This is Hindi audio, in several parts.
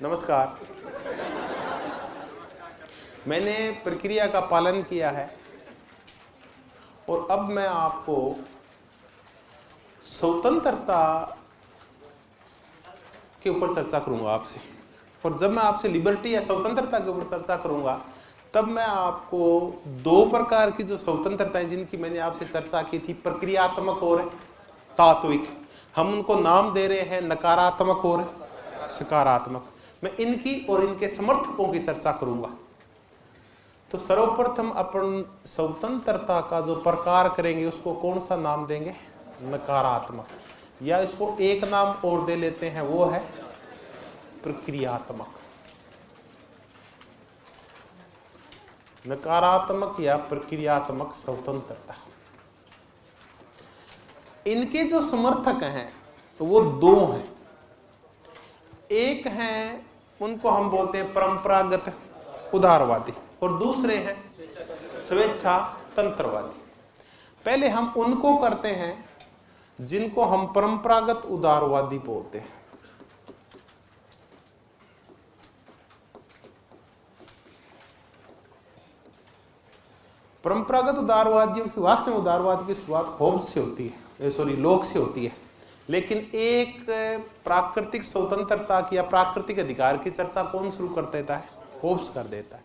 नमस्कार। मैंने प्रक्रिया का पालन किया है और अब मैं आपको स्वतंत्रता के ऊपर चर्चा करूंगा आपसे। और जब मैं आपसे लिबर्टी या स्वतंत्रता के ऊपर चर्चा करूंगा तब मैं आपको दो प्रकार की जो स्वतंत्रताएं जिनकी मैंने आपसे चर्चा की थी, प्रक्रियात्मक और तात्विक, हम उनको नाम दे रहे हैं नकारात्मक और सकारात्मक। मैं इनकी और इनके समर्थकों की चर्चा करूंगा। तो सर्वप्रथम अपन स्वतंत्रता का जो प्रकार करेंगे उसको कौन सा नाम देंगे? नकारात्मक, या इसको एक नाम और दे लेते हैं, वो है प्रक्रियात्मक। नकारात्मक या प्रक्रियात्मक स्वतंत्रता। इनके जो समर्थक हैं तो वो दो हैं। एक हैं उनको हम बोलते हैं परंपरागत उदारवादी और दूसरे हैं स्वेच्छा तंत्रवादी। पहले हम उनको करते हैं जिनको हम परंपरागत उदारवादी बोलते हैं। परंपरागत उदारवादियों की वास्तव में उदारवाद की शुरुआत होब्स से होती है, लोक से होती है। लेकिन एक प्राकृतिक स्वतंत्रता की या प्राकृतिक अधिकार की चर्चा कौन शुरू कर देता है? होब्स कर देता है।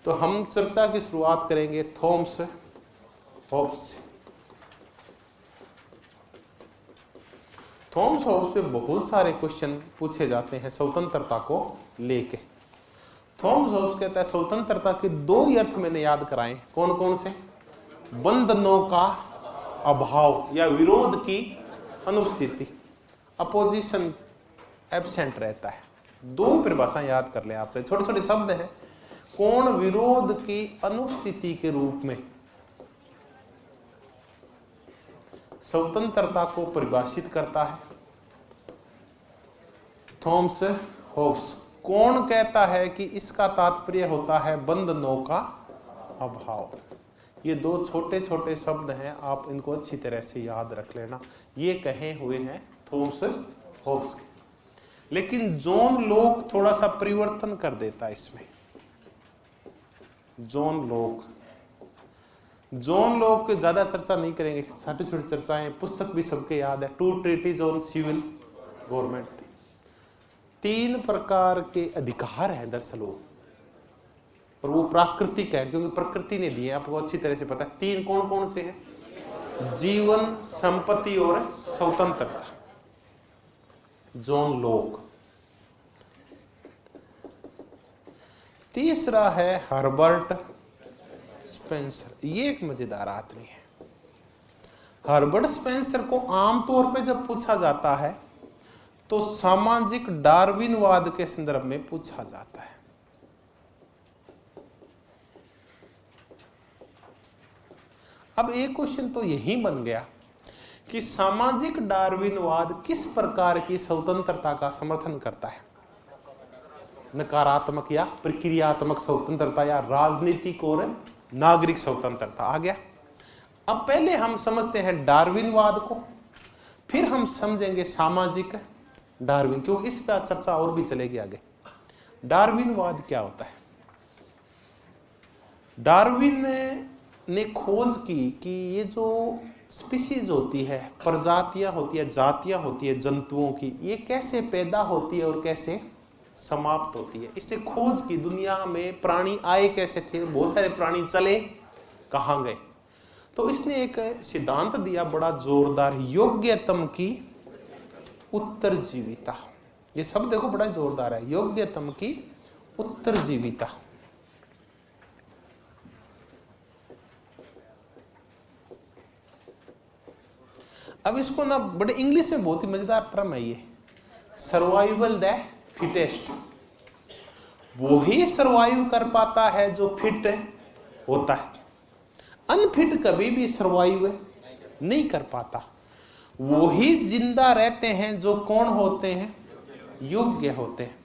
तो हम चर्चा की शुरुआत करेंगे थॉमस होब्स से। थॉमस होब्स पे बहुत सारे क्वेश्चन पूछे जाते हैं स्वतंत्रता को लेके। थॉमस होब्स कहता है स्वतंत्रता के दो ही अर्थ मैंने याद कराए। कौन कौन से? बंधनों का अभाव या विरोध की अनुपस्थिति, अपोजिशन एब्सेंट रहता है। दो परिभाषाएं याद कर लें आपसे, छोटे छोटे शब्द हैं। कौन विरोध की अनुपस्थिति के रूप में स्वतंत्रता को परिभाषित करता है? Thomas Hobbes. कौन कहता है कि इसका तात्पर्य होता है बंधनों का अभाव? ये दो छोटे छोटे शब्द हैं, आप इनको अच्छी तरह से याद रख लेना। ये कहे हुए हैं थॉमस होब्स के। लेकिन जॉन लॉक थोड़ा सा परिवर्तन कर देता है इसमें। जॉन लॉक के ज्यादा चर्चा नहीं करेंगे, छोटी छोटी चर्चाएं, पुस्तक भी सबके याद है, two treatises on civil government. तीन प्रकार के अधिकार हैं दरअसल वो, और वो प्राकृतिक है क्योंकि प्रकृति ने दिए, आपको अच्छी तरह से पता है। तीन कौन कौन से हैं? जीवन, संपत्ति और स्वतंत्रता। John Locke. तीसरा है हर्बर्ट स्पेंसर। ये एक मजेदार आदमी है। हर्बर्ट स्पेंसर को आमतौर पे जब पूछा जाता है तो सामाजिक डार्विनवाद के संदर्भ में पूछा जाता है। अब एक क्वेश्चन तो यही बन गया कि सामाजिक डार्विनवाद किस प्रकार की स्वतंत्रता का समर्थन करता है? नकारात्मक या प्रक्रियात्मक स्वतंत्रता या राजनीतिक और नागरिक स्वतंत्रता। आ गया। अब पहले हम समझते हैं डार्विनवाद को, फिर हम समझेंगे सामाजिक डार्विन, क्योंकि इस पर चर्चा और भी चलेगी आगे। डार्विनवाद क्या होता है? डार्विन ने खोज की कि ये जो स्पीशीज होती है, प्रजातियां होती है, जातियां होती है जंतुओं की, ये कैसे पैदा होती है और कैसे समाप्त होती है। इसने खोज की दुनिया में प्राणी आए कैसे थे, बहुत सारे प्राणी चले कहां गए। तो इसने एक सिद्धांत दिया बड़ा जोरदार, योग्यतम की उत्तरजीविता। ये सब देखो बड़ा जोरदार है, योग्यतम की उत्तरजीविता। अब इसको ना बड़े इंग्लिश में बहुत ही मजेदार टर्म है ये, सर्वाइवल द फिटेस्ट। वो ही सर्वाइव कर पाता है जो फिट होता है। अनफिट कभी भी सर्वाइव नहीं कर पाता। वो ही जिंदा रहते हैं जो कौन होते हैं? योग्य होते हैं।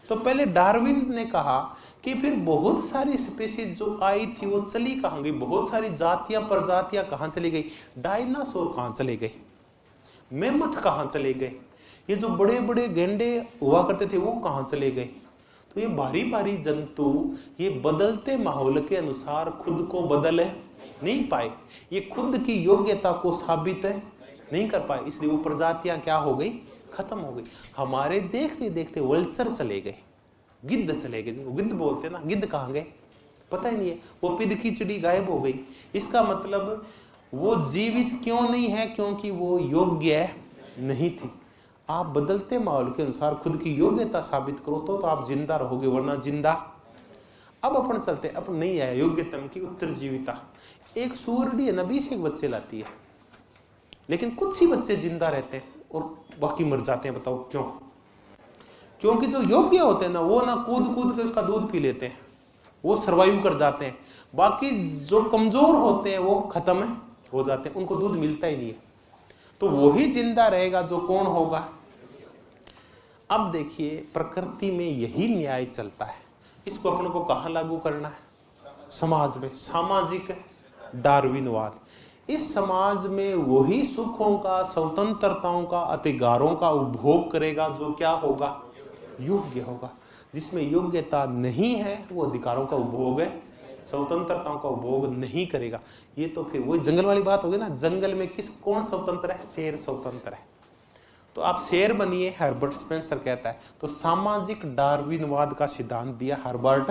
तो पहले डार्विन ने कहा कि फिर बहुत सारी स्पीशीज जो आई थी वो चली कहां गई? बहुत सारी जातियां प्रजातियां कहां चली गई? डायनासोर कहां चले गए? मेमथ कहां चले गए? ये जो बड़े बड़े गेंडे हुआ करते थे वो कहाँ चले गए? तो ये भारी भारी जंतु ये बदलते माहौल के अनुसार खुद को बदल नहीं पाए, ये खुद की योग्यता को साबित नहीं कर पाए, इसलिए वो प्रजातियां क्या हो गई? खत्म हो गई। हमारे देखते देखते वल्चर चले गए, गिद्ध चले गए, जिनको गिद्ध बोलते हैं ना, गिद्ध कहाँ गए पता ही नहीं है। वो पिद की चिड़ी गायब हो गई। इसका मतलब वो जीवित क्यों नहीं है? क्योंकि वो योग्य नहीं थी। आप बदलते माहौल के अनुसार खुद की योग्यता साबित करो तो आप जिंदा रहोगे, वरना जिंदा। अब अपन चलते, अब नहीं आया योग्यता की उत्तरजीविता। एक सूरडी है ना 20 बच्चे लाती है, लेकिन कुछ ही बच्चे जिंदा रहते हैं और बाकी मर जाते हैं। बताओ क्यों? क्योंकि जो योग्य होते हैं ना वो ना कूद कूद के उसका दूध पी लेते हैं, वो सरवाइव कर जाते हैं। बाकी जो कमजोर होते हैं वो खत्म हो जाते हैं, उनको दूध मिलता ही नहीं है। तो वही जिंदा रहेगा जो कौन होगा? अब देखिए प्रकृति में यही न्याय चलता है। इसको अपन को कहाँ लागू करना है? समाज में। सामाजिक डार्विनवाद। इस समाज में वही सुखों का, स्वतंत्रताओं का, अधिकारों का उपभोग करेगा जो क्या होगा? योग्य होगा। जिसमें योग्यता नहीं है वो अधिकारों का उपभोग है, स्वतंत्रताओं का उपभोग नहीं करेगा। ये तो फिर वही जंगल वाली बात होगी ना। जंगल में कौन स्वतंत्र है? शेर स्वतंत्र है। तो आप शेर बनिए, हर्बर्ट स्पेंसर कहता है। तो सामाजिक डार्विनवाद का सिद्धांत दिया हर्बर्ट।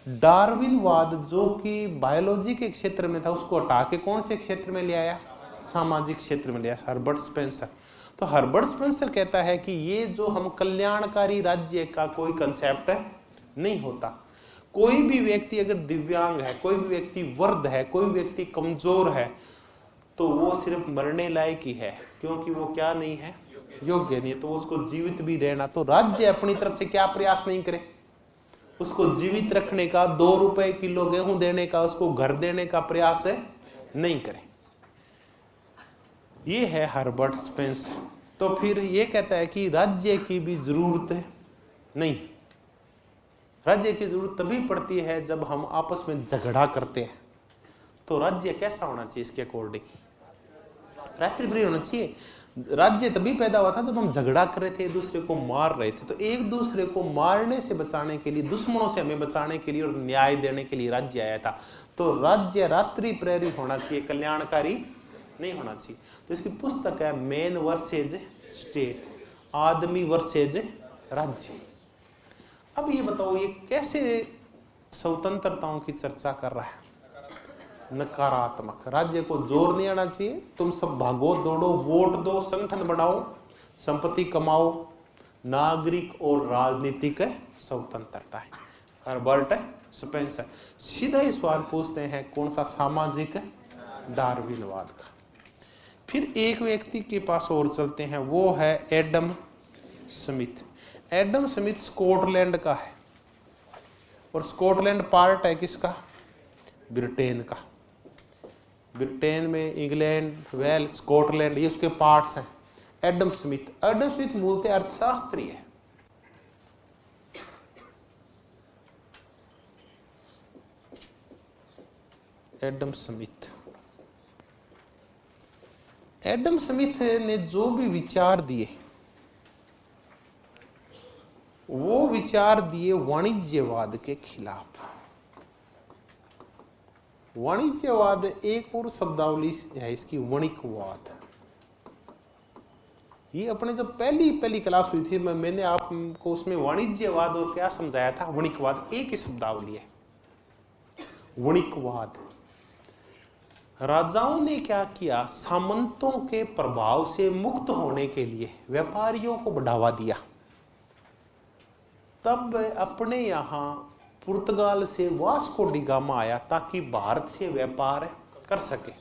डार्विनवाद जो कि बायोलॉजी के क्षेत्र में था उसको हटा के कौन से क्षेत्र में ले आया? सामाजिक क्षेत्र में ले आया हर्बर्ट स्पेंसर। तो हर्बर्ट स्पेंसर कहता है कि ये जो हम कल्याणकारी राज्य का कोई कंसेप्ट नहीं होता। कोई भी व्यक्ति अगर दिव्यांग है, कोई भी व्यक्ति वृद्ध है, कोई व्यक्ति कमजोर है, तो वो सिर्फ मरने लायक ही है, क्योंकि वो क्या नहीं है? योग्य नहीं है। तो उसको जीवित भी रहना, तो राज्य अपनी तरफ से क्या प्रयास नहीं करे? उसको जीवित रखने का, 2 रुपए किलो गेहूं देने का, उसको घर देने का प्रयास नहीं करे। ये है हर्बर्ट स्पेंसर। तो फिर ये कहता है कि राज्य की भी जरूरत नहीं। राज्य की जरूरत तभी पड़ती है जब हम आपस में झगड़ा करते हैं। तो राज्य कैसा होना चाहिए? इसके अकॉर्डिंग रात्रिप्रिय होना चाहिए। राज्य तभी पैदा हुआ था जब हम झगड़ा कर रहे थे, एक दूसरे को मार रहे थे। तो एक दूसरे को मारने से बचाने के लिए, दुश्मनों से हमें बचाने के लिए और न्याय देने के लिए राज्य आया था। तो राज्य रात्रि प्रेरी होना चाहिए, कल्याणकारी नहीं होना चाहिए। तो इसकी पुस्तक है मैन वर्सेज स्टेट, आदमी वर्सेज राज्य। अब ये बताओ ये कैसे स्वतंत्रताओं की चर्चा कर रहा है? नकारात्मक। राज्य को जोर नहीं आना चाहिए, तुम सब भागो दौड़ो, वोट दो, संगठन बनाओ, संपत्ति कमाओ, नागरिक और राजनीतिक स्वतंत्रता है। हर्बर्ट स्पेंसर सीधा ही सवाल पूछते हैं, कौन सा? सामाजिक डार्विनवाद का। फिर एक व्यक्ति के पास और चलते हैं, वो है Adam Smith. Adam Smith Scotland का है, और स्कॉटलैंड पार्ट है किसका? ब्रिटेन का। ब्रिटेन में इंग्लैंड, वेल्स, स्कॉटलैंड, ये उसके पार्ट्स हैं। एडम स्मिथ मूलतः अर्थशास्त्री है। एडम स्मिथ ने जो भी विचार दिए वो विचार दिए वाणिज्यवाद के खिलाफ। वाणिज्यवाद एक और शब्दावली है इसकी, वणिकवाद। ये अपने जब पहली क्लास हुई थी मैंने आपको उसमें वाणिज्यवाद और क्या समझाया था? वणिकवाद एक ही शब्दावली है, वणिकवाद। राजाओं ने क्या किया? सामंतों के प्रभाव से मुक्त होने के लिए व्यापारियों को बढ़ावा दिया। तब अपने यहाँ पुर्तगाल से वास्को डी गामा आया ताकि भारत से व्यापार कर सके।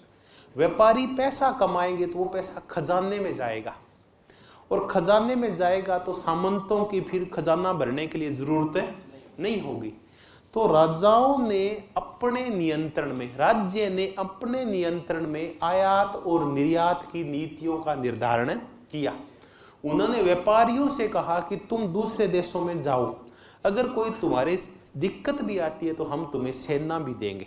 व्यापारी पैसा कमाएंगे तो वो पैसा खजाने में जाएगा, और खजाने में जाएगा तो सामंतों की फिर खजाना भरने के लिए जरूरत नहीं होगी। तो राजाओं ने अपने नियंत्रण में, राज्य ने अपने नियंत्रण में आयात और निर्यात की नीतियों का निर्धारण किया। उन्होंने व्यापारियों से कहा कि तुम दूसरे देशों में जाओ, अगर कोई तुम्हारे दिक्कत भी आती है तो हम तुम्हें सेना भी देंगे।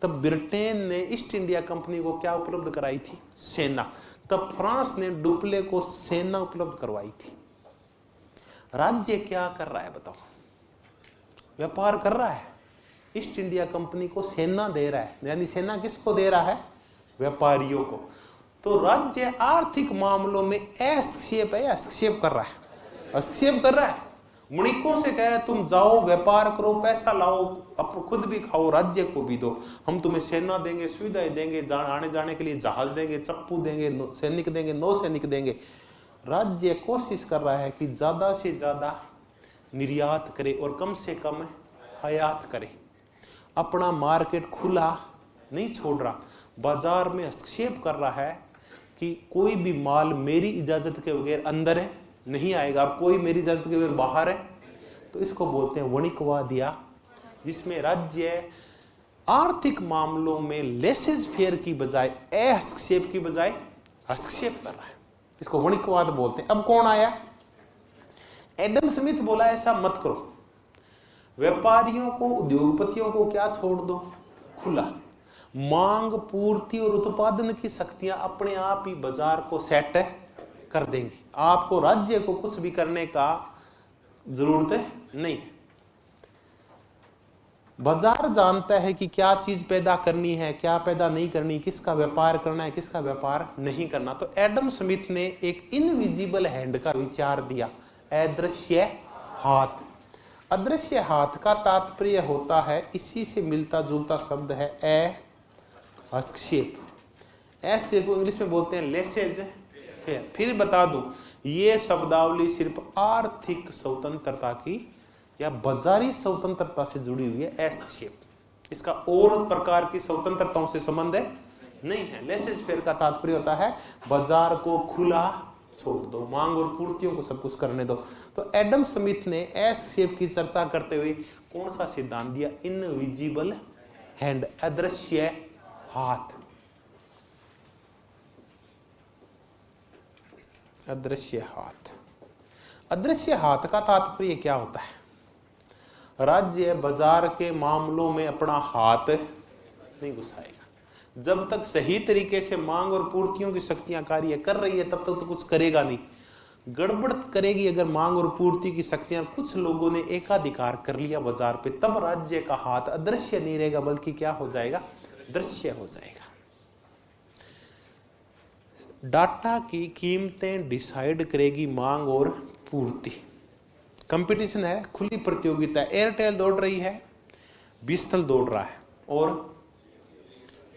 तब ब्रिटेन ने ईस्ट इंडिया कंपनी को क्या उपलब्ध कराई थी? सेना। तब फ्रांस ने डुप्ले को सेना उपलब्ध करवाई थी। राज्य क्या कर रहा है बताओ? व्यापार कर रहा है, ईस्ट इंडिया कंपनी को सेना दे रहा है, यानी सेना किसको दे रहा है? व्यापारियों को। तो राज्य आर्थिक मामलों में हस्तक्षेप है, हस्तक्षेप कर रहा है, हस्तक्षेप कर रहा है। वणिकों से कह रहे तुम जाओ व्यापार करो, पैसा लाओ, अब खुद भी खाओ, राज्य को भी दो, हम तुम्हें सेना देंगे, सुविधाएं देंगे, आने जाने के लिए जहाज देंगे, चप्पू देंगे, सैनिक देंगे, नौ सैनिक देंगे। राज्य कोशिश कर रहा है कि ज्यादा से ज्यादा निर्यात करे और कम से कम आयात करे, अपना मार्केट खुला नहीं छोड़ रहा, बाजार में हस्तक्षेप कर रहा है कि कोई भी माल मेरी इजाजत के बगैर अंदर है नहीं आएगा, और कोई मेरी इजाजत के बगैर बाहर है। तो इसको बोलते हैं वणिकवादिया, जिसमें राज्य आर्थिक मामलों में लेसेज फेयर की बजाय, हस्तक्षेप की बजाय हस्तक्षेप कर रहा है। इसको वणिकवाद बोलते हैं। अब कौन आया? एडम स्मिथ बोला ऐसा मत करो, व्यापारियों को, उद्योगपतियों को क्या छोड़ दो? खुला। मांग, पूर्ति और उत्पादन की शक्तियां अपने आप ही बाजार को सेट कर देंगी, आपको, राज्य को कुछ भी करने का जरूरत नहीं। बाजार जानता है कि क्या चीज पैदा करनी है, क्या पैदा नहीं करनी, किसका व्यापार करना है, किसका व्यापार नहीं करना। तो एडम स्मिथ ने एक इनविजिबल हैंड का विचार दिया, अदृश्य हाथ। अदृश्य हाथ का तात्पर्य होता है, इसी से मिलता जुलता शब्द है हस्तक्षेप। ऐसे को इंग्लिश में बोलते हैं लेसेज फेयर। फिर बता दूं, ये शब्दावली सिर्फ आर्थिक स्वतंत्रता की या बाजारी स्वतंत्रता से जुड़ी हुई है, हस्तक्षेप। इसका और प्रकार की स्वतंत्रताओं से संबंध नहीं है। लेसेज फेयर का तात्पर्य होता है बाजार को खुला छोड़ दो, मांग और पूर्तियों को सब कुछ करने दो। तो एडम स्मिथ ने हस्तक्षेप की चर्चा करते हुए कौन सा सिद्धांत दिया? इनविजिबल हैंड, अदृश्य हाथ। अदृश्य हाथ, अदृश्य हाथ का तात्पर्य क्या होता है? राज्य बाजार के मामलों में अपना हाथ नहीं घुसाएगा। जब तक सही तरीके से मांग और पूर्तियों की शक्तियां कार्य कर रही है तब तक तो कुछ करेगा नहीं। गड़बड़ करेगी अगर मांग और पूर्ति की शक्तियां, कुछ लोगों ने एकाधिकार कर लिया बाजार पे, तब राज्य का हाथ अदृश्य नहीं रहेगा, बल्कि क्या हो जाएगा? दृश्य हो जाएगा। डाटा की कीमतें डिसाइड करेगी मांग और पूर्ति। कंपटीशन है, खुली प्रतियोगिता है। एयरटेल दौड़ रही है, बीएसएनएल दौड़ रहा है, और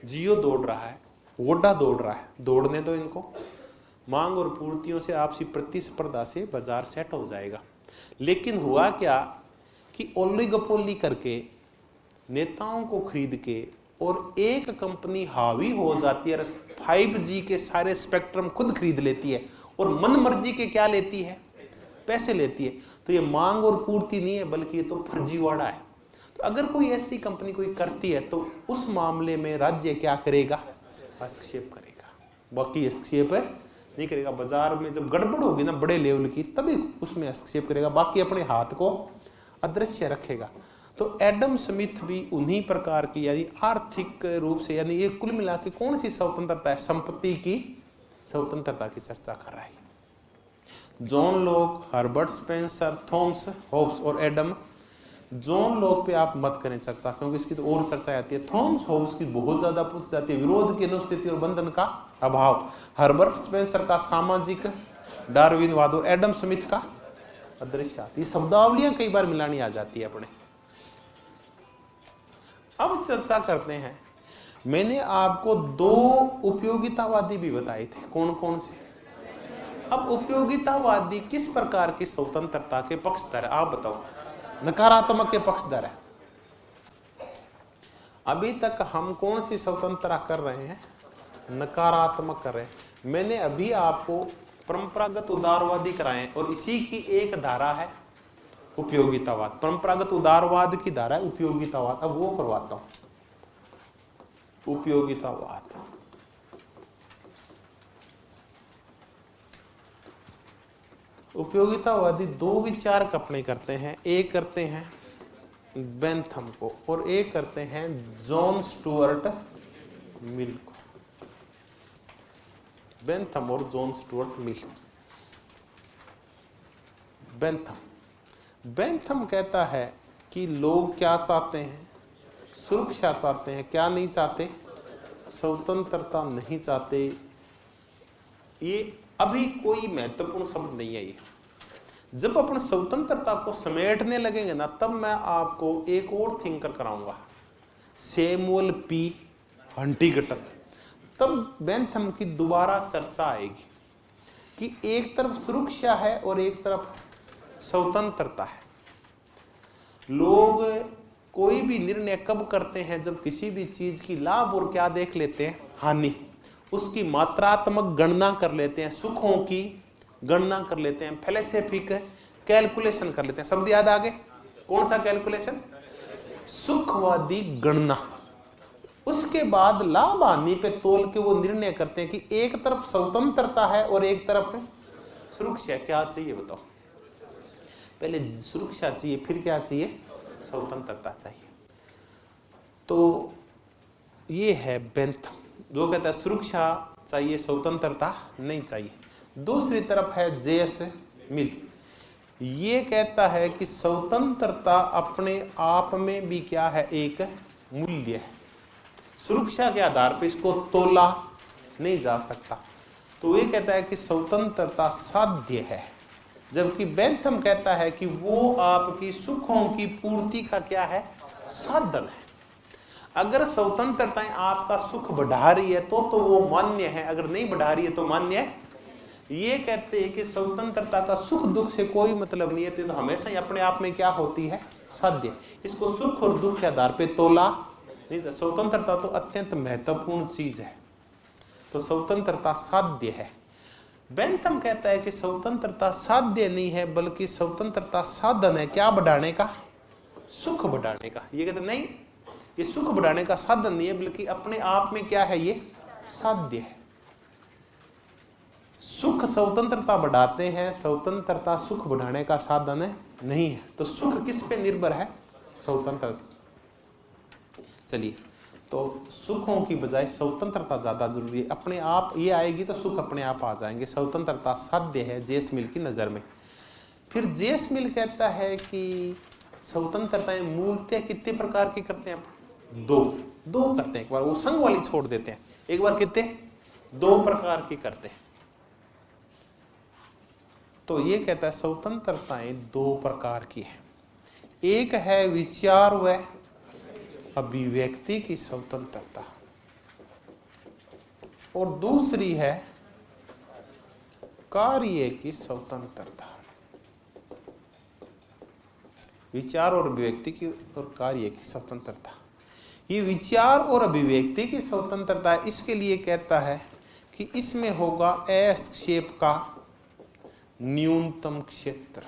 जियो दौड़ रहा है, वोडा दौड़ रहा है। दौड़ने दो इनको, मांग और पूर्तियों से आपसी प्रतिस्पर्धा से बाजार सेट हो जाएगा। लेकिन हुआ क्या कि ओलिगोपोली करके, नेताओं को खरीद के, और एक कंपनी हावी हो जाती है, 5G के सारे स्पेक्ट्रम खुद खरीद लेती है, और मन मर्जी के क्या लेती है? पैसे लेती है। तो ये मांग और पूर्ति नहीं है, बल्कि ये तो फर्जीवाड़ा है। तो अगर कोई ऐसी कंपनी कोई करती है तो उस मामले में राज्य क्या करेगा? हस्तक्षेप करेगा, बाकी हस्तक्षेप नहीं करेगा। बाजार में जब गड़बड़ होगी ना बड़े लेवल की, तभी उसमें हस्तक्षेप करेगा, बाकी अपने हाथ को अदृश्य रखेगा। तो एडम स्मिथ भी उन्हीं प्रकार की, यानी आर्थिक रूप से, यानी ये कुल मिला के कौन सी स्वतंत्रता है? संपत्ति की स्वतंत्रता की चर्चा कर रहा है। John Locke, Herbert Spencer, Thomas Hobbes और एडम। जॉन लॉक पे आप मत करें चर्चा, क्योंकि इसकी तो और चर्चा आती है। थॉमस होब्स की बहुत ज्यादा पूछ जाती है, विरोध की अनुपस्थिति और बंधन का अभाव। हर्बर्ट स्पेंसर का सामाजिक डार्विनवाद, और एडम स्मिथ का अदृश्य। ये शब्दावलियां कई बार मिलानी आ जाती है अपने। अब चर्चा करते हैं। मैंने आपको 2 उपयोगितावादी भी बताए थे, कौन कौन से? अब उपयोगितावादी किस प्रकार की स्वतंत्रता के पक्षधर है? आप बताओ। नकारात्मक के पक्षधर है। अभी तक हम कौन सी स्वतंत्रता कर रहे हैं? नकारात्मक कर रहे हैं। मैंने अभी आपको परंपरागत उदारवादी कराए, और इसी की एक धारा है उपयोगितावाद। परंपरागत उदारवाद की धारा है उपयोगितावाद। अब वो करवाता हूं। उपयोगितावाद, उपयोगितावादी 2 विचार अपने करते हैं। एक करते हैं बेंथम को, और एक करते हैं जॉन स्टुअर्ट मिल को। बेंथम और जॉन स्टुअर्ट मिल। बेंथम कहता है कि लोग क्या चाहते हैं, सुरक्षा चाहते हैं, क्या नहीं चाहते, स्वतंत्रता नहीं चाहते। ये अभी कोई महत्वपूर्ण शब्द नहीं है। ये जब अपन स्वतंत्रता को समेटने लगेंगे ना, तब मैं आपको एक और थिंकर कराऊंगा, सैमुअल पी हंटिंगटन। तब बेंथम की दोबारा चर्चा आएगी कि एक तरफ सुरक्षा है और एक तरफ स्वतंत्रता है। लोग कोई भी निर्णय कब करते हैं, जब किसी भी चीज की लाभ और क्या देख लेते हैं, हानि, उसकी मात्रात्मक गणना कर लेते हैं, सुखों की गणना कर लेते हैं, फिलोसॉफिक कैलकुलेशन कर लेते हैं। शब्द याद आगे, कौन सा कैलकुलेशन, सुखवादी गणना। उसके बाद लाभ हानि पे तोल के वो निर्णय करते हैं कि एक तरफ स्वतंत्रता है और एक तरफ सुरक्षा। क्या चाहिए बताओ, पहले सुरक्षा चाहिए, फिर क्या चाहिए, स्वतंत्रता चाहिए। तो ये है बेंथम, जो कहता है सुरक्षा चाहिए, स्वतंत्रता नहीं चाहिए। दूसरी तरफ है जेएस मिल, ये कहता है कि स्वतंत्रता अपने आप में भी क्या है, एक मूल्य है। सुरक्षा के आधार पर इसको तोला नहीं जा सकता। तो ये कहता है कि स्वतंत्रता साध्य है, जबकि बेंथम कहता है कि वो आपकी सुखों की पूर्ति का क्या है, साधन है। अगर स्वतंत्रता आपका सुख बढ़ा रही है तो वो मान्य है, अगर नहीं बढ़ा रही है तो मान्य है। ये कहते हैं कि स्वतंत्रता का सुख दुख से कोई मतलब नहीं है, तो हमेशा ही अपने आप में क्या होती है, साध्य। इसको सुख और दुख के आधार पे तोला नहीं। स्वतंत्रता तो अत्यंत महत्वपूर्ण चीज है, तो स्वतंत्रता साध्य है। बेंथम कहता है कि स्वतंत्रता साध्य नहीं है, बल्कि स्वतंत्रता साधन है, क्या बढ़ाने का, सुख बढ़ाने का। ये कहते नहीं, ये सुख बढ़ाने का साधन नहीं है, बल्कि अपने आप में क्या है, ये साध्य है। सुख स्वतंत्रता बढ़ाते हैं, स्वतंत्रता सुख बढ़ाने का साधन है नहीं है। तो सुख किस पे निर्भर है, स्वतंत्र। चलिए, तो सुखों की बजाय स्वतंत्रता ज्यादा जरूरी है। अपने आप ये आएगी तो सुख अपने आप आ जाएंगे। स्वतंत्रता साध्य है जेस मिल की नजर में। फिर जेस मिल कहता है कि स्वतंत्रताएं मूलतः कितने प्रकार की करते हैं, दो करते हैं। एक बार वो संग वाली छोड़ देते हैं, एक बार कितने, दो प्रकार की करते हैं। तो ये कहता है स्वतंत्रताएं दो प्रकार की है। एक है विचार व अभिव्यक्ति की स्वतंत्रता, और दूसरी है कार्य की स्वतंत्रता। विचार और अभिव्यक्ति की और कार्य की स्वतंत्रता। ये विचार और अभिव्यक्ति की स्वतंत्रता इसके लिए कहता है कि इसमें होगा एस शेप का न्यूनतम क्षेत्र।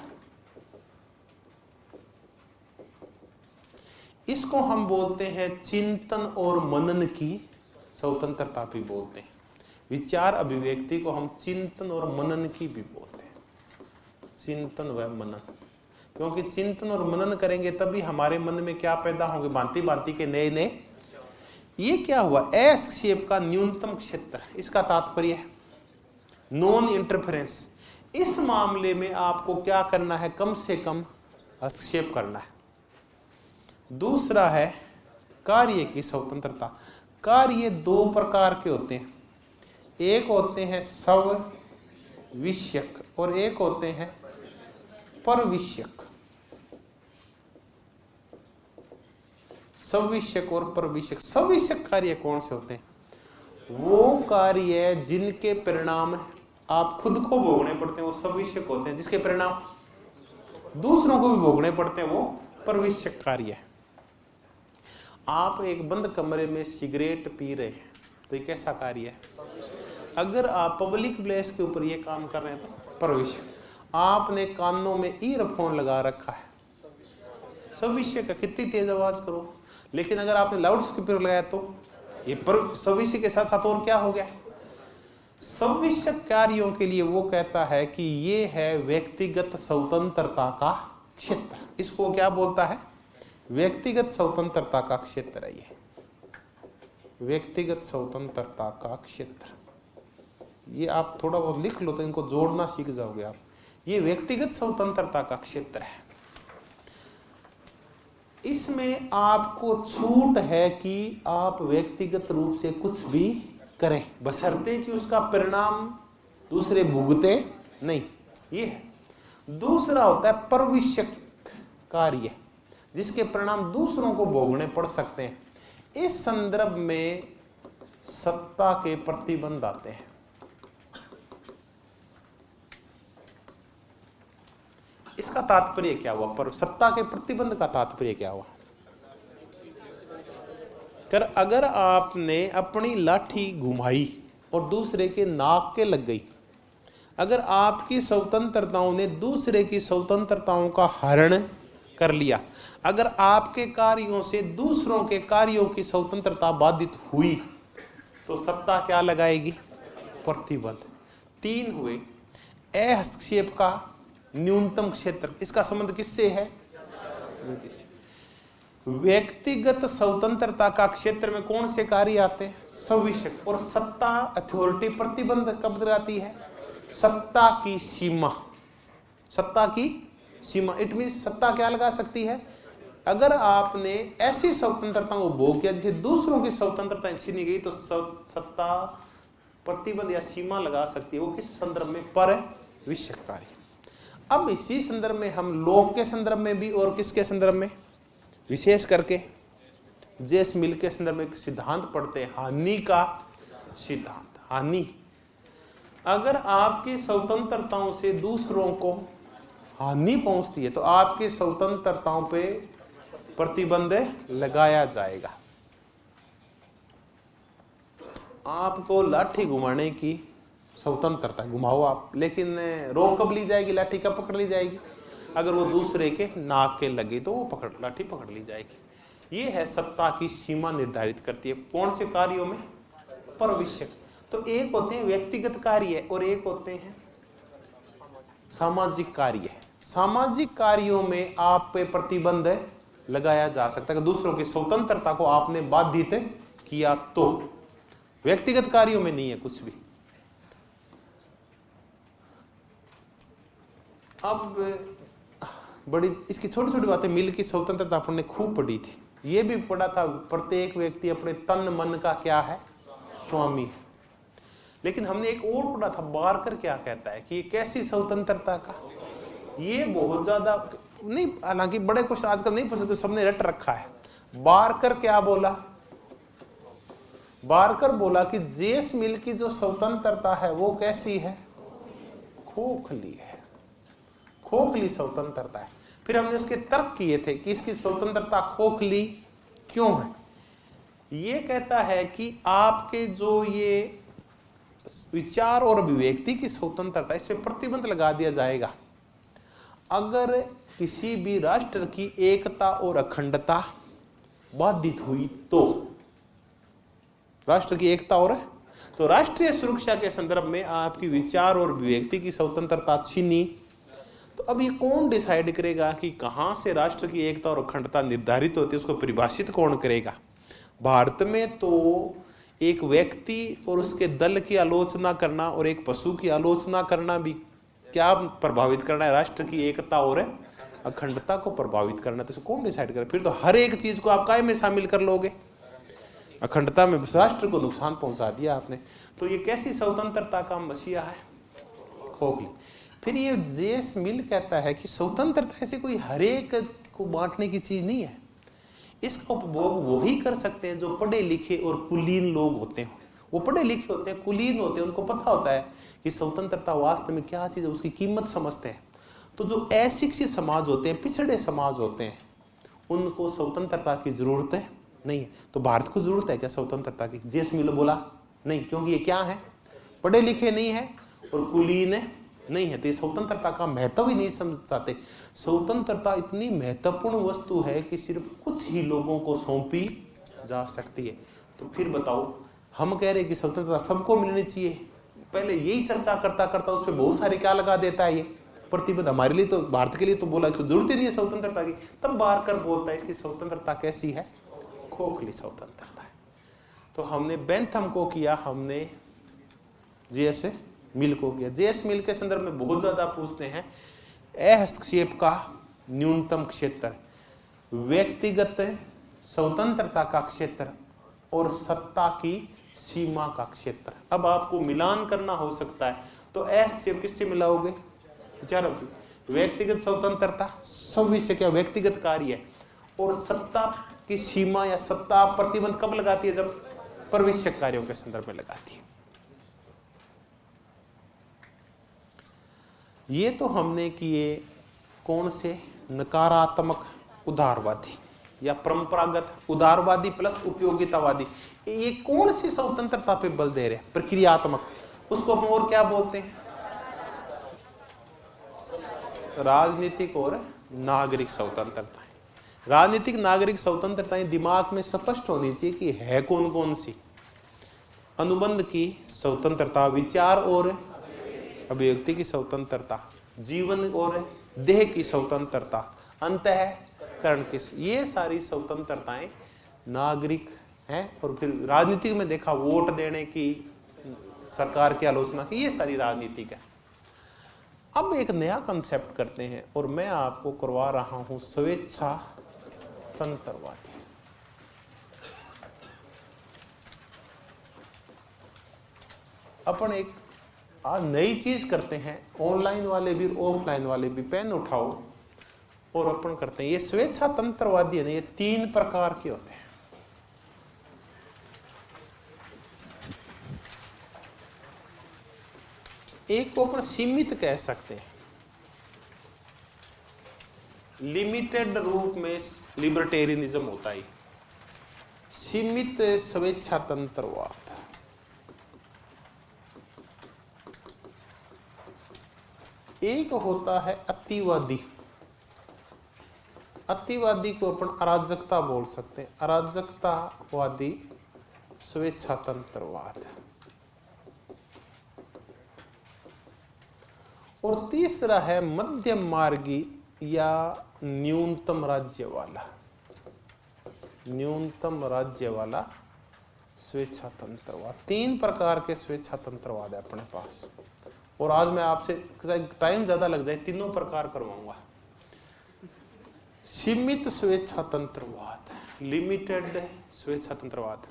इसको हम बोलते हैं चिंतन और मनन की स्वतंत्रता भी बोलते हैं। विचार अभिव्यक्ति को हम चिंतन और मनन की भी बोलते हैं, चिंतन व मनन। क्योंकि चिंतन और मनन करेंगे तभी हमारे मन में क्या पैदा होंगे, भांति भांति के नए नए। ये क्या हुआ, एस शेप का न्यूनतम क्षेत्र। इसका तात्पर्य है नॉन इंटरफेरेंस। इस मामले में आपको क्या करना है, कम से कम हस्तक्षेप करना है। दूसरा है कार्य की स्वतंत्रता। कार्य दो प्रकार के होते हैं, एक होते हैं स्वविषयक और एक होते हैं परविषयक। स्वविषयक और परविषयक। स्वविषयक कार्य कौन से होते हैं, वो कार्य जिनके परिणाम आप खुद को भोगने पड़ते हैं, वो स्वविषयक होते हैं। जिसके परिणाम दूसरों को भी भोगने पड़ते हैं, वो परविषयक कार्य है। आप एक बंद कमरे में सिगरेट पी रहे हैं तो ये कैसा कार्य है। अगर आप पब्लिक प्लेस के ऊपर ये काम कर रहे हैं तो परविषयक। आपने कानों में ईयरफोन लगा रखा है, स्वविषयक का, कितनी तेज आवाज करो। लेकिन अगर आपने लाउड स्पीकर लगाया तो ये स्वविषय के साथ साथ और क्या हो गया, स्वविषयक कार्यों के लिए वो कहता है कि ये है व्यक्तिगत स्वतंत्रता का क्षेत्र। इसको क्या बोलता है, व्यक्तिगत स्वतंत्रता का क्षेत्र है। ये व्यक्तिगत स्वतंत्रता का क्षेत्र। ये आप थोड़ा बहुत लिख लो तो इनको जोड़ना सीख जाओगे आप। ये व्यक्तिगत स्वतंत्रता का क्षेत्र है। इसमें आपको छूट है कि आप व्यक्तिगत रूप से कुछ भी करें, बशर्ते कि उसका परिणाम दूसरे भुगते नहीं। ये है। दूसरा होता है परविष्यक कार्य, जिसके परिणाम दूसरों को भोगने पड़ सकते हैं। इस संदर्भ में सत्ता के प्रतिबंध आते हैं। इसका तात्पर्य क्या हुआ? पर सत्ता के प्रतिबंध का तात्पर्य क्या हुआ? कर अगर आपने अपनी लाठी घुमाई और दूसरे के नाक के लग गई, अगर आपकी स्वतंत्रताओं ने दूसरे की स्वतंत्रताओं का हरण कर लिया, अगर आपके कार्यों से दूसरों के कार्यों की स्वतंत्रता बाधित हुई, तो सत्ता क्या लगाएगी? प्रतिबंध। 3 हुए। हस्तक्षेप का न्यूनतम क्षेत्र, इसका संबंध किससे है? नीति से। व्यक्तिगत स्वतंत्रता का क्षेत्र में कौन से कार्य आते हैं? सविशक। और सत्ता अथॉरिटी प्रतिबंध कब लगाती है? सत्ता की सीमा। सत्ता की सीमा इट मीन सत्ता क्या लगा सकती है? अगर आपने ऐसी स्वतंत्रता को भोग किया जिसे दूसरों की स्वतंत्रता छीनी गई, तो सत्ता प्रतिबंध या सीमा लगा सकती है। वो किस संदर्भ में? पर विषय कार्य। अब इसी संदर्भ में हम लोक के संदर्भ में भी और किसके संदर्भ में? विशेष करके जेस मिल के संदर्भ में एक सिद्धांत पढ़ते हैं, हानि का सिद्धांत। हानि, अगर आपकी स्वतंत्रताओं से दूसरों को हानि पहुंचती है तो आपकी स्वतंत्रताओं पे प्रतिबंध लगाया जाएगा। आपको लाठी घुमाने की स्वतंत्रता, घुमाओ आप, लेकिन रोक कब ली जाएगी? लाठी कब पकड़ ली जाएगी? अगर वो दूसरे के नाक के लगे तो वो लाठी पकड़ ली जाएगी। ये है सत्ता की सीमा निर्धारित करती है। कौन से कार्यों में? परविष्यक। तो एक होते हैं व्यक्तिगत कार्य और एक होते हैं सामाजिक कार्य। सामाजिक कार्यों में आप पे प्रतिबंध लगाया जा सकता है कि दूसरों की स्वतंत्रता को आपने बाधित किया तो। व्यक्तिगत कार्यों में नहीं है कुछ भी। अब बड़ी इसकी छोटी छोटी बातें, मिल की स्वतंत्रता अपन ने खूब पढ़ी थी। ये भी पढ़ा था प्रत्येक व्यक्ति अपने तन मन का क्या है? स्वामी। लेकिन हमने एक और पढ़ा था, बारकर क्या कहता है कि ये कैसी स्वतंत्रता का, ये बहुत ज्यादा नहीं, हालांकि बड़े कुछ आजकल नहीं पूछते, सबने रट रखा है। बारकर क्या बोला? बारकर बोला कि जेस मिल की जो स्वतंत्रता है वो कैसी है? खोखली है, खोखली स्वतंत्रता है। फिर हमने उसके तर्क किए थे कि इसकी स्वतंत्रता खोखली क्यों है। ये कहता है कि आपके जो ये विचार और अभिव्यक्ति की स्वतंत्रता, इस पे प्रतिबंध लगा दिया जाएगा अगर किसी भी राष्ट्र की एकता और अखंडता बाधित हुई तो। राष्ट्र की एकता और तो राष्ट्रीय सुरक्षा के संदर्भ में आपकी विचार और अभिव्यक्ति की स्वतंत्रता छीनी, तो अब ये कौन डिसाइड करेगा कि कहां से राष्ट्र की एकता और अखंडता निर्धारित होती है? उसको परिभाषित कौन करेगा? भारत में तो एक व्यक्ति और उसके दल की आलोचना करना और एक पशु की आलोचना करना भी क्या प्रभावित करना है? राष्ट्र की एकता और अखंडता को प्रभावित करना। तो कौन डिसाइड करे? फिर तो हर एक चीज को आप काय में शामिल कर लोगे? अखंडता में राष्ट्र को नुकसान पहुंचा दिया आपने। तो ये कैसी स्वतंत्रता का मसीहा है? खोखली। फिर ये जेस मिल कहता है कि स्वतंत्रता ऐसे कोई हरेक को बांटने की चीज नहीं है। इसका उपभोग वही कर सकते हैं जो पढ़े लिखे और कुलीन लोग होते हैं। वो पढ़े लिखे होते हैं, कुलीन होते हैं, उनको पता होता है कि स्वतंत्रता वास्तव में क्या चीज है, उसकी कीमत समझते हैं। तो जो अशिक्षित समाज होते हैं, पिछड़े समाज होते हैं, उनको स्वतंत्रता की जरूरत नहीं है। तो भारत को जरूरत है क्या स्वतंत्रता की? जेस मिल बोला नहीं, क्योंकि ये क्या है? पढ़े लिखे नहीं है और कुलीन नहीं है, तो ये स्वतंत्रता का महत्व ही नहीं समझ पाते। स्वतंत्रता इतनी महत्वपूर्ण वस्तु है कि सिर्फ कुछ ही लोगों को सौंपी जा सकती है। तो फिर बताओ, हम कह रहे हैं कि स्वतंत्रता सबको मिलनी चाहिए, पहले यही चर्चा करता करता उस पर बहुत सारे क्या लगा देता है ये प्रतिबंध। हमारे लिए तो, भारत के लिए तो बोला कि जरूरत ही नहीं है स्वतंत्रता की। तब बारकर बोलता है इसकी स्वतंत्रता कैसी है? खोखली स्वतंत्रता है। तो हमने बेंथम को किया, हमने जेएस मिल्क हो गया। जेएस मिल्क के संदर्भ में बहुत ज्यादा पूछते हैं। हस्तक्षेप का न्यूनतम क्षेत्र, व्यक्तिगत स्वतंत्रता का क्षेत्र और सत्ता की सीमा का क्षेत्र। अब आपको मिलान करना हो सकता है तो हस्तक्षेप किससे मिलाओगे? विचार, व्यक्तिगत स्वतंत्रता सब विषय क्या व्यक्तिगत कार्य है, और सत्ता की सीमा या सत्ता प्रतिबंध कब लगाती है? जब परविष्यक कार्यों के संदर्भ में लगाती है। ये तो हमने किए कौन से? नकारात्मक उदारवादी या परंपरागत उदारवादी प्लस उपयोगितावादी। ये कौन सी स्वतंत्रता पे बल दे रहे हैं? प्रक्रियात्मक। उसको हम और क्या बोलते हैं? राजनीतिक और नागरिक स्वतंत्रताएं। राजनीतिक नागरिक स्वतंत्रताएं दिमाग में स्पष्ट होनी चाहिए कि है कौन कौन सी। अनुबंध की स्वतंत्रता, विचार और अभिव्यक्ति की स्वतंत्रता, जीवन और देह की स्वतंत्रता, अंतःकरण की, ये सारी स्वतंत्रताएं नागरिक हैं। और फिर राजनीति में देखा वोट देने की, सरकार की आलोचना की, ये सारी राजनीतिक है। अब एक नया कंसेप्ट करते हैं और मैं आपको करवा रहा हूं स्वेच्छा तंत्रवादी। अपन एक आज नई चीज करते हैं, ऑनलाइन वाले भी ऑफलाइन वाले भी पेन उठाओ और अपन करते हैं। ये स्वेच्छा तंत्रवादी है ना, ये 3 प्रकार के होते हैं। एक को अपन सीमित कह सकते हैं, लिमिटेड रूप में लिबर्टेरियनिज्म होता है, सीमित स्वेच्छा तंत्रवाद। एक होता है अतिवादी। अतिवादी को अपन अराजकता बोल सकते हैं, अराजकतावादी स्वेच्छा तंत्रवाद। और तीसरा है मध्यम मार्गी या न्यूनतम राज्य वाला, न्यूनतम राज्य वाला स्वेच्छा तंत्रवाद। 3 प्रकार के स्वेच्छा तंत्रवाद है अपने पास। और आज मैं आपसे टाइम ज्यादा लग जाए, तीनों प्रकार करवाऊंगा। सीमित स्वेच्छा तंत्रवाद, लिमिटेड स्वेच्छा तंत्रवाद,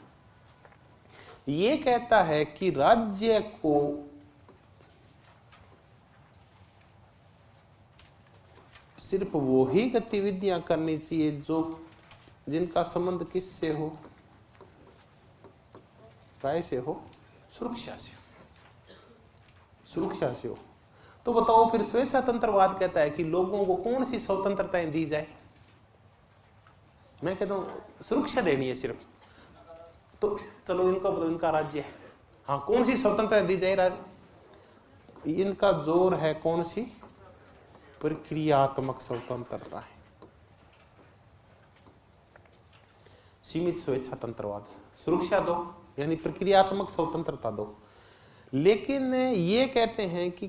ये कहता है कि राज्य को सिर्फ वो ही गतिविधियां करनी चाहिए जो जिनका संबंध किससे हो? काय से हो? सुरक्षा से, सुरक्षा से हो। तो बताओ फिर स्वेच्छा तंत्रवाद कहता है कि लोगों को कौन सी स्वतंत्रताएं दी जाए? मैं कहता हूं सुरक्षा देनी है सिर्फ, तो चलो इनका राज्य है, हाँ कौन सी स्वतंत्रता दी जाए? राज्य, इनका जोर है कौन सी? प्रक्रियात्मक स्वतंत्रता है। सीमित स्वेच्छा तंत्रवाद, सुरक्षा दो यानी प्रक्रियात्मक स्वतंत्रता दो। लेकिन ये कहते हैं कि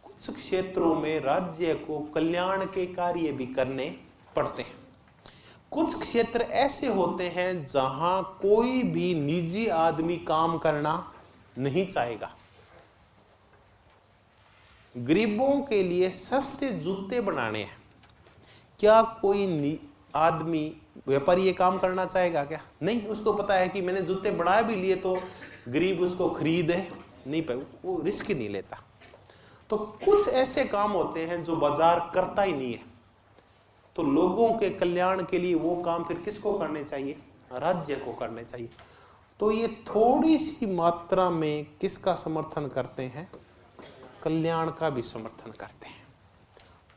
कुछ क्षेत्रों में राज्य को कल्याण के कार्य भी करने पड़ते हैं। कुछ क्षेत्र ऐसे होते हैं जहां कोई भी निजी आदमी काम करना नहीं चाहेगा। गरीबों के लिए सस्ते जूते बनाने हैं, क्या कोई आदमी व्यापारी ये काम करना चाहेगा क्या? नहीं, उसको पता है कि मैंने जूते बना भी लिए तो गरीब उसको खरीद नहीं पाए, वो रिस्क ही नहीं लेता। तो कुछ ऐसे काम होते हैं जो बाजार करता ही नहीं है, तो लोगों के कल्याण के लिए वो काम फिर किसको करने चाहिए? राज्य को करने चाहिए। तो ये थोड़ी सी मात्रा में किसका समर्थन करते हैं? कल्याण का भी समर्थन करते हैं।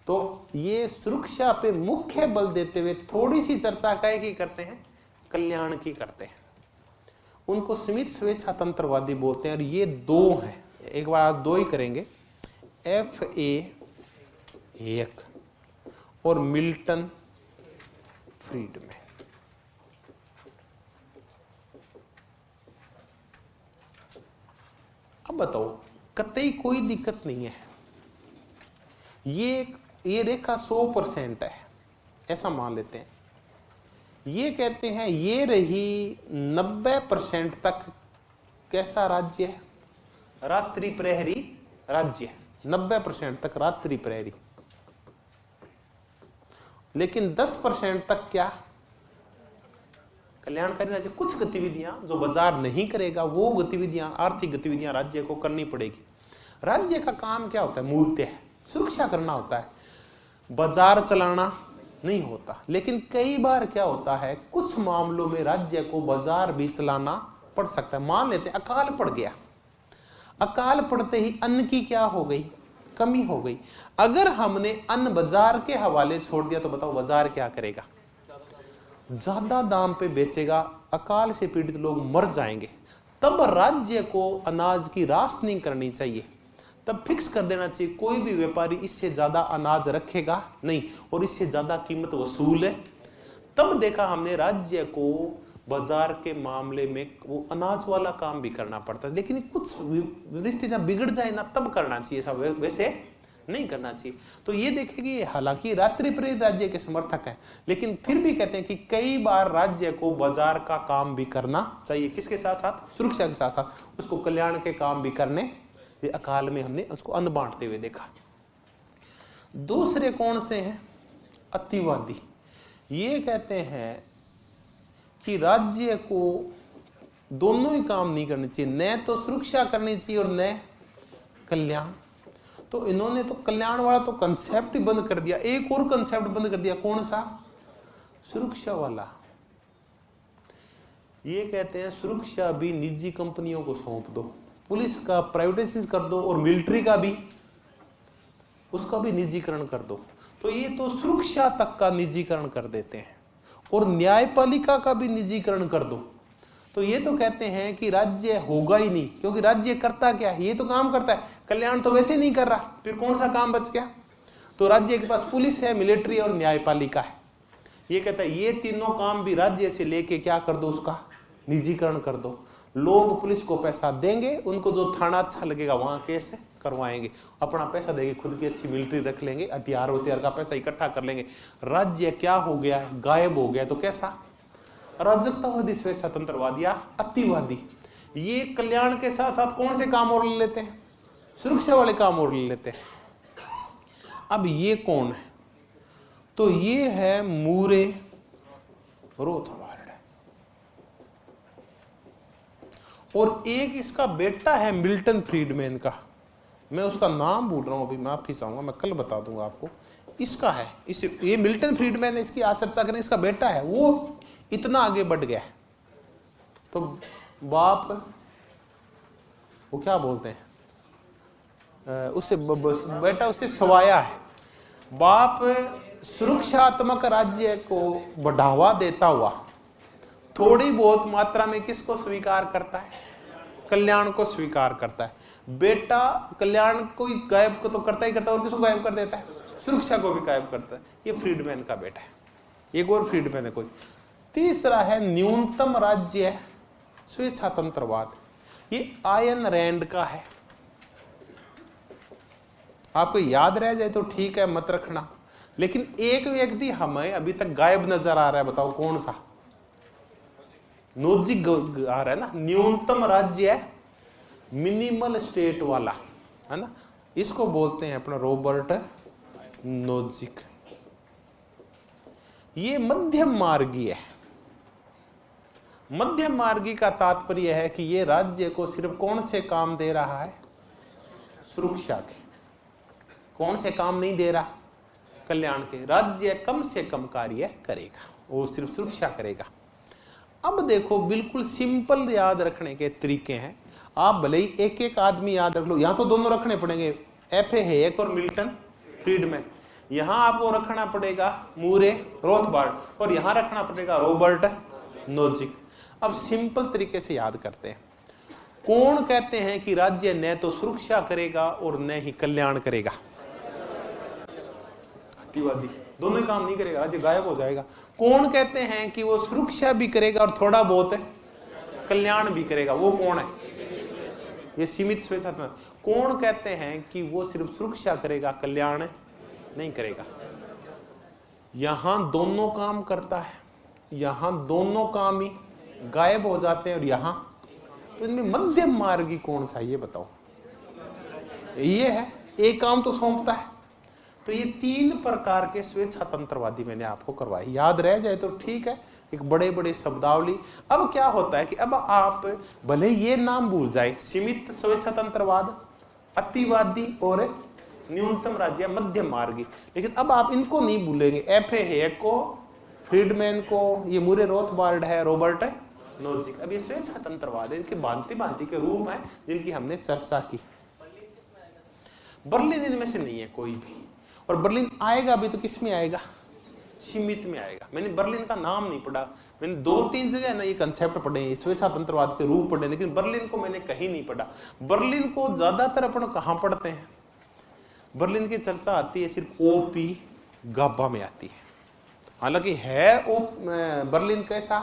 तो ये सुरक्षा पे मुख्य बल देते हुए थोड़ी सी चर्चा काय की करते हैं? कल्याण की करते हैं। उनको सीमित स्वेच्छा तंत्रवादी बोलते हैं। और ये 2 हैं, एक बार आज 2 ही करेंगे, FA1 और मिल्टन फ्रीडमैन। अब बताओ, कतई कोई दिक्कत नहीं है, ये रेखा 100% है ऐसा मान लेते हैं। ये कहते हैं ये रही 90% तक कैसा राज्य है? रात्रि प्रहरी राज्य, 90% तक रात्रि प्रहरी। लेकिन 10% तक क्या? कल्याणकारी राज्य। कुछ गतिविधियां जो बाजार नहीं करेगा, वो गतिविधियां, आर्थिक गतिविधियां राज्य को करनी पड़ेगी। राज्य का काम क्या होता है? मूलतः सुरक्षा करना होता है, बाजार चलाना नहीं होता। लेकिन कई बार क्या होता है, कुछ मामलों में राज्य को बाजार भी चलाना पड़ सकता है। मान लेते अकाल पड़ गया, अकाल पड़ते ही अन्न की क्या हो गई? कमी हो गई। अगर हमने अन्न बाजार के हवाले छोड़ दिया तो बताओ बाजार क्या करेगा? ज्यादा दाम पे बेचेगा, अकाल से पीड़ित लोग मर जाएंगे। तब राज्य को अनाज की राशनिंग करनी चाहिए, तब फिक्स कर देना चाहिए कोई भी व्यापारी इससे ज्यादा अनाज रखेगा नहीं और इससे ज्यादा कीमत वसूल है। तब देखा हमने राज्य को बाजार के मामले में वो अनाज वाला काम भी करना पड़ता है। लेकिन कुछ स्थितियां बिगड़ जाए ना, तब करना चाहिए, सब वैसे नहीं करना चाहिए। तो ये देखेंगे, हालांकि रात्रि प्रहरी राज्य के समर्थक हैं, लेकिन फिर भी कहते हैं कि कई बार राज्य को बाजार का काम भी करना चाहिए। किसके साथ साथ? सुरक्षा के साथ साथ उसको कल्याण के काम भी करने। अकाल में हमने उसको अन्न बांटते हुए देखा। दूसरे कौन से हैं? अतिवादी। ये कहते हैं कि राज्य को दोनों ही काम नहीं करने चाहिए, न तो सुरक्षा करनी चाहिए और न कल्याण। तो इन्होंने तो कल्याण वाला तो कंसेप्ट ही बंद कर दिया, एक और कंसेप्ट बंद कर दिया। कौन सा? सुरक्षा वाला। ये कहते हैं सुरक्षा भी निजी कंपनियों को सौंप दो, पुलिस का प्राइवेटाइजेशन कर दो और मिलिट्री का भी, उसका भी निजीकरण कर दो। तो ये तो सुरक्षा तक का निजीकरण कर देते हैं और न्यायपालिका का भी निजीकरण कर दो। तो ये तो कहते हैं कि राज्य होगा ही नहीं, क्योंकि राज्य करता क्या है? ये तो काम करता है, कल्याण तो वैसे नहीं कर रहा, फिर कौन सा काम बच गया? तो राज्य के पास पुलिस है, मिलिट्री और न्यायपालिका है। ये कहता है ये तीनों काम भी राज्य से लेके क्या कर दो? उसका निजीकरण कर दो। लोग पुलिस को पैसा देंगे, उनको जो थाना अच्छा लगेगा वहां केस करवाएंगे, अपना पैसा देंगे, खुद की अच्छी मिलिट्री रख लेंगे, हथियार वथियार का पैसा इकट्ठा कर लेंगे। राज्य क्या हो गया है? गायब हो गया। तो कैसा? अराजकतावादी, स्वतंत्रवादी या अतिवादी। ये कल्याण के साथ साथ कौन से काम और ले लेते हैं? सुरक्षा वाले काम और ले लेते हैं। अब ये कौन है? तो ये है मूरे रोथबार्ड, और एक इसका बेटा है मिल्टन फ्रीडमैन का, मैं उसका नाम भूल रहा हूं अभी, माफी चाहूंगा, मैं कल बता दूंगा आपको। इसका है, इस ये मिल्टन फ्रीडमैन, इसकी आज चर्चा करें। इसका बेटा है, वो इतना आगे बढ़ गया है। तो बाप, वो क्या बोलते हैं, उससे बेटा उससे सवाया है। बाप सुरक्षात्मक राज्य को बढ़ावा देता हुआ थोड़ी बहुत मात्रा में किसको स्वीकार करता है? कल्याण को स्वीकार करता है। बेटा कल्याण को गायब को तो करता ही करता है, और किसको गायब कर देता है? सुरक्षा को भी गायब करता है। ये फ्रीडमैन का बेटा है। एक और फ्रीडमैन है कोई। तीसरा है न्यूनतम राज्य स्वेच्छातंत्रवाद। ये आयन रैंड का है। आपको याद रह जाए तो ठीक है, मत रखना। लेकिन एक व्यक्ति हमें अभी तक गायब नजर आ रहा है, बताओ कौन सा? नोजिक आ रहा है ना, न्यूनतम राज्य है, मिनिमल स्टेट वाला, है ना। इसको बोलते हैं अपना रॉबर्ट नोजिक। ये मध्यम मार्गी है। मध्यम मार्गी का तात्पर्य है कि ये राज्य को सिर्फ कौन से काम दे रहा है? सुरक्षा के। कौन से काम नहीं दे रहा? कल्याण के। राज्य कम से कम कार्य करेगा, वो सिर्फ सुरक्षा करेगा। अब देखो, बिल्कुल सिंपल याद रखने के तरीके हैं। आप भले ही एक एक आदमी याद रख लो, यहां तो दोनों रखने पड़ेंगे, एफ है एक और मिल्टन फ्रीडमैन। यहां आपको रखना पड़ेगा मूरे रोथबार्ड, और यहां रखना पड़ेगा रॉबर्ट नोजिक। अब सिंपल तरीके से याद करते हैं। कौन कहते हैं कि राज्य न तो सुरक्षा करेगा और न ही कल्याण करेगा? अतिवादी। दोनों ही काम नहीं करेगा, राज्य गायब हो जाएगा। कौन कहते हैं कि वो सुरक्षा भी करेगा और थोड़ा बहुत कल्याण भी करेगा? वो कौन है? ये सीमित स्वेच्छा। कौन कहते हैं कि वो सिर्फ सुरक्षा करेगा, कल्याण नहीं करेगा? यहां दोनों काम करता है, यहां दोनों काम ही गायब हो जाते हैं, और यहां तो इनमें मध्यम मार्गी कौन सा है ये बताओ। ये है, एक काम तो सौंपता है। तो ये 3 प्रकार के स्वेच्छातंत्रवादी मैंने आपको करवाए, याद रह जाए तो ठीक है। एक बड़े बड़े शब्दावली। अब क्या होता है कि अब आप भले ये नाम भूल जाए, सीमित स्वेच्छातंत्रवाद, अतिवादी और न्यूनतम राज्य मध्यम मार्गी, लेकिन अब आप इनको नहीं भूलेंगे। एफ ए हेक को, फ्रीडमैन को, ये मुरे रोथबार्ड है, रॉबर्ट नोजिक। अब ये स्वेच्छातंत्रवाद है, इनके भांति भांति के रूप है जिनकी हमने चर्चा की। बर्लिन इनमें से नहीं है कोई भी, और बर्लिन आएगा भी तो किस में आएगा? सीमित में आएगा। मैंने बर्लिन का नाम नहीं पढ़ा, मैंने 2-3 जगह ना ये कंसेप्ट पढ़े, स्वेच्छातंत्रवाद के रूप पढ़े, लेकिन बर्लिन को मैंने कहीं नहीं पढ़ा। बर्लिन को ज्यादातर अपन कहां पढ़ते हैं? बर्लिन की चर्चा आती है सिर्फ ओपी गाबा में आती है। हालांकि है बर्लिन कैसा,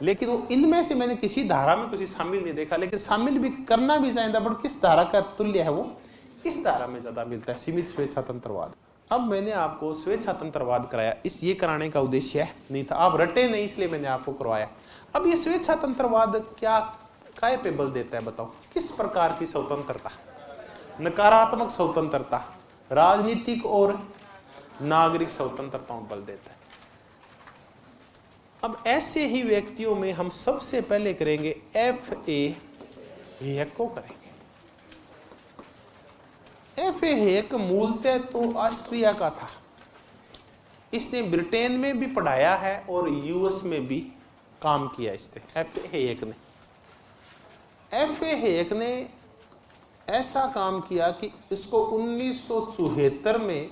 लेकिन वो इनमें से मैंने किसी धारा में किसी शामिल नहीं देखा। लेकिन शामिल भी करना भी चाहिए, बट किस धारा का तुल्य है वो इस धारा में ज्यादा मिलता है, सीमित स्वेच्छातंत्रवाद। अब मैंने आपको स्वेच्छातंत्रवाद कराया, इस ये कराने का उद्देश्य नहीं था, आप रटे नहीं इसलिए मैंने आपको करवाया। अब ये स्वेच्छातंत्रवाद क्या काय पे बल देता है बताओ? किस प्रकार की स्वतंत्रता? नकारात्मक स्वतंत्रता, राजनीतिक और नागरिक स्वतंत्रताओं बल देता है। अब ऐसे ही व्यक्तियों में हम सबसे पहले करेंगे एफ ए हेक को करेंगे। एफ ए हेक मूलतः तो ऑस्ट्रिया का था, इसने ब्रिटेन में भी पढ़ाया है और यूएस में भी काम किया इसने। एफ ए हेक ने ऐसा काम किया कि इसको 1974 में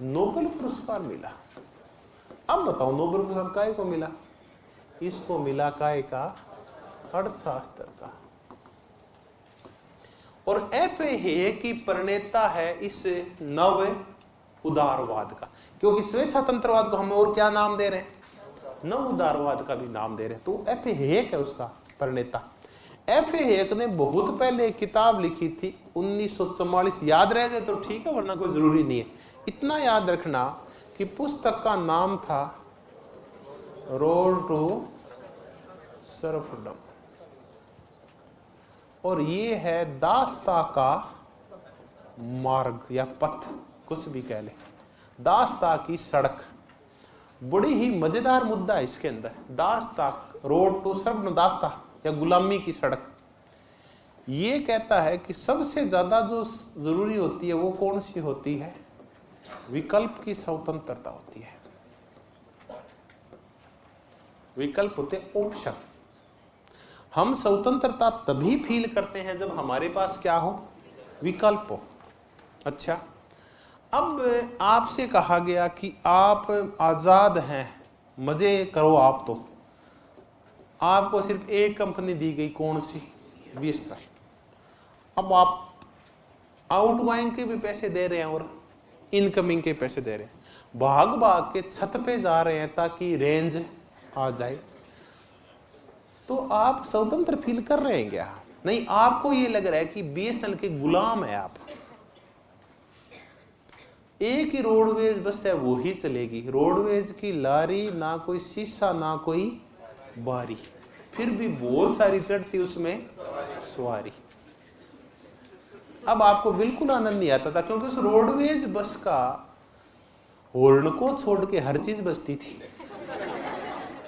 नोबेल पुरस्कार मिला। अब बताओ नोबेल पुरस्कार काय को मिला? इसको मिला काय का? अर्थशास्त्र का। और एफ ए हेक की प्रणेता है इस नव उदारवाद का, क्योंकि स्वेच्छातंत्रवाद को हम और क्या नाम दे रहे हैं? नव उदारवाद का भी नाम दे रहे हैं। तो एफ ए हेक है उसका प्रणेता। एफ ए हेक ने बहुत पहले एक किताब लिखी थी 1944, याद रह जाए तो ठीक है, वरना कोई जरूरी नहीं है। इतना याद रखना कि पुस्तक का नाम था रोड टू सर्फडम, और ये है दास्ता का मार्ग या पथ, कुछ भी कह ले, दास्ता की सड़क। बड़ी ही मजेदार मुद्दा है इसके अंदर। दास्ता, रोड टू सर्फडम, दास्ता या गुलामी की सड़क। ये कहता है कि सबसे ज्यादा जो जरूरी होती है वो कौन सी होती है? विकल्प की स्वतंत्रता होती है। विकल्प होते ऑप्शन। हम स्वतंत्रता तभी फील करते हैं जब हमारे पास क्या हो? विकल्प हो। अच्छा, अब आपसे कहा गया कि आप आजाद हैं, मजे करो आप, तो आपको सिर्फ एक कंपनी दी गई, कौन सी? बिस्तर। अब आप आउटगोइंग के भी पैसे दे रहे हैं और इनकमिंग के पैसे दे रहे हैं, भाग भाग के छत पे जा रहे हैं ताकि रेंज आ जाए, तो आप स्वतंत्र फील कर रहे हैं क्या? नहीं, आपको ये लग रहा है कि बीएसएनएल के गुलाम है आप। एक ही रोडवेज बस है, वो ही चलेगी। रोडवेज की लारी, ना कोई शीशा ना कोई बारी, फिर भी बहुत सारी चढ़ती उसमें सवारी। अब आपको बिल्कुल आनंद नहीं आता था, क्योंकि उस रोडवेज बस का हॉर्न को छोड़ के हर चीज बजती थी,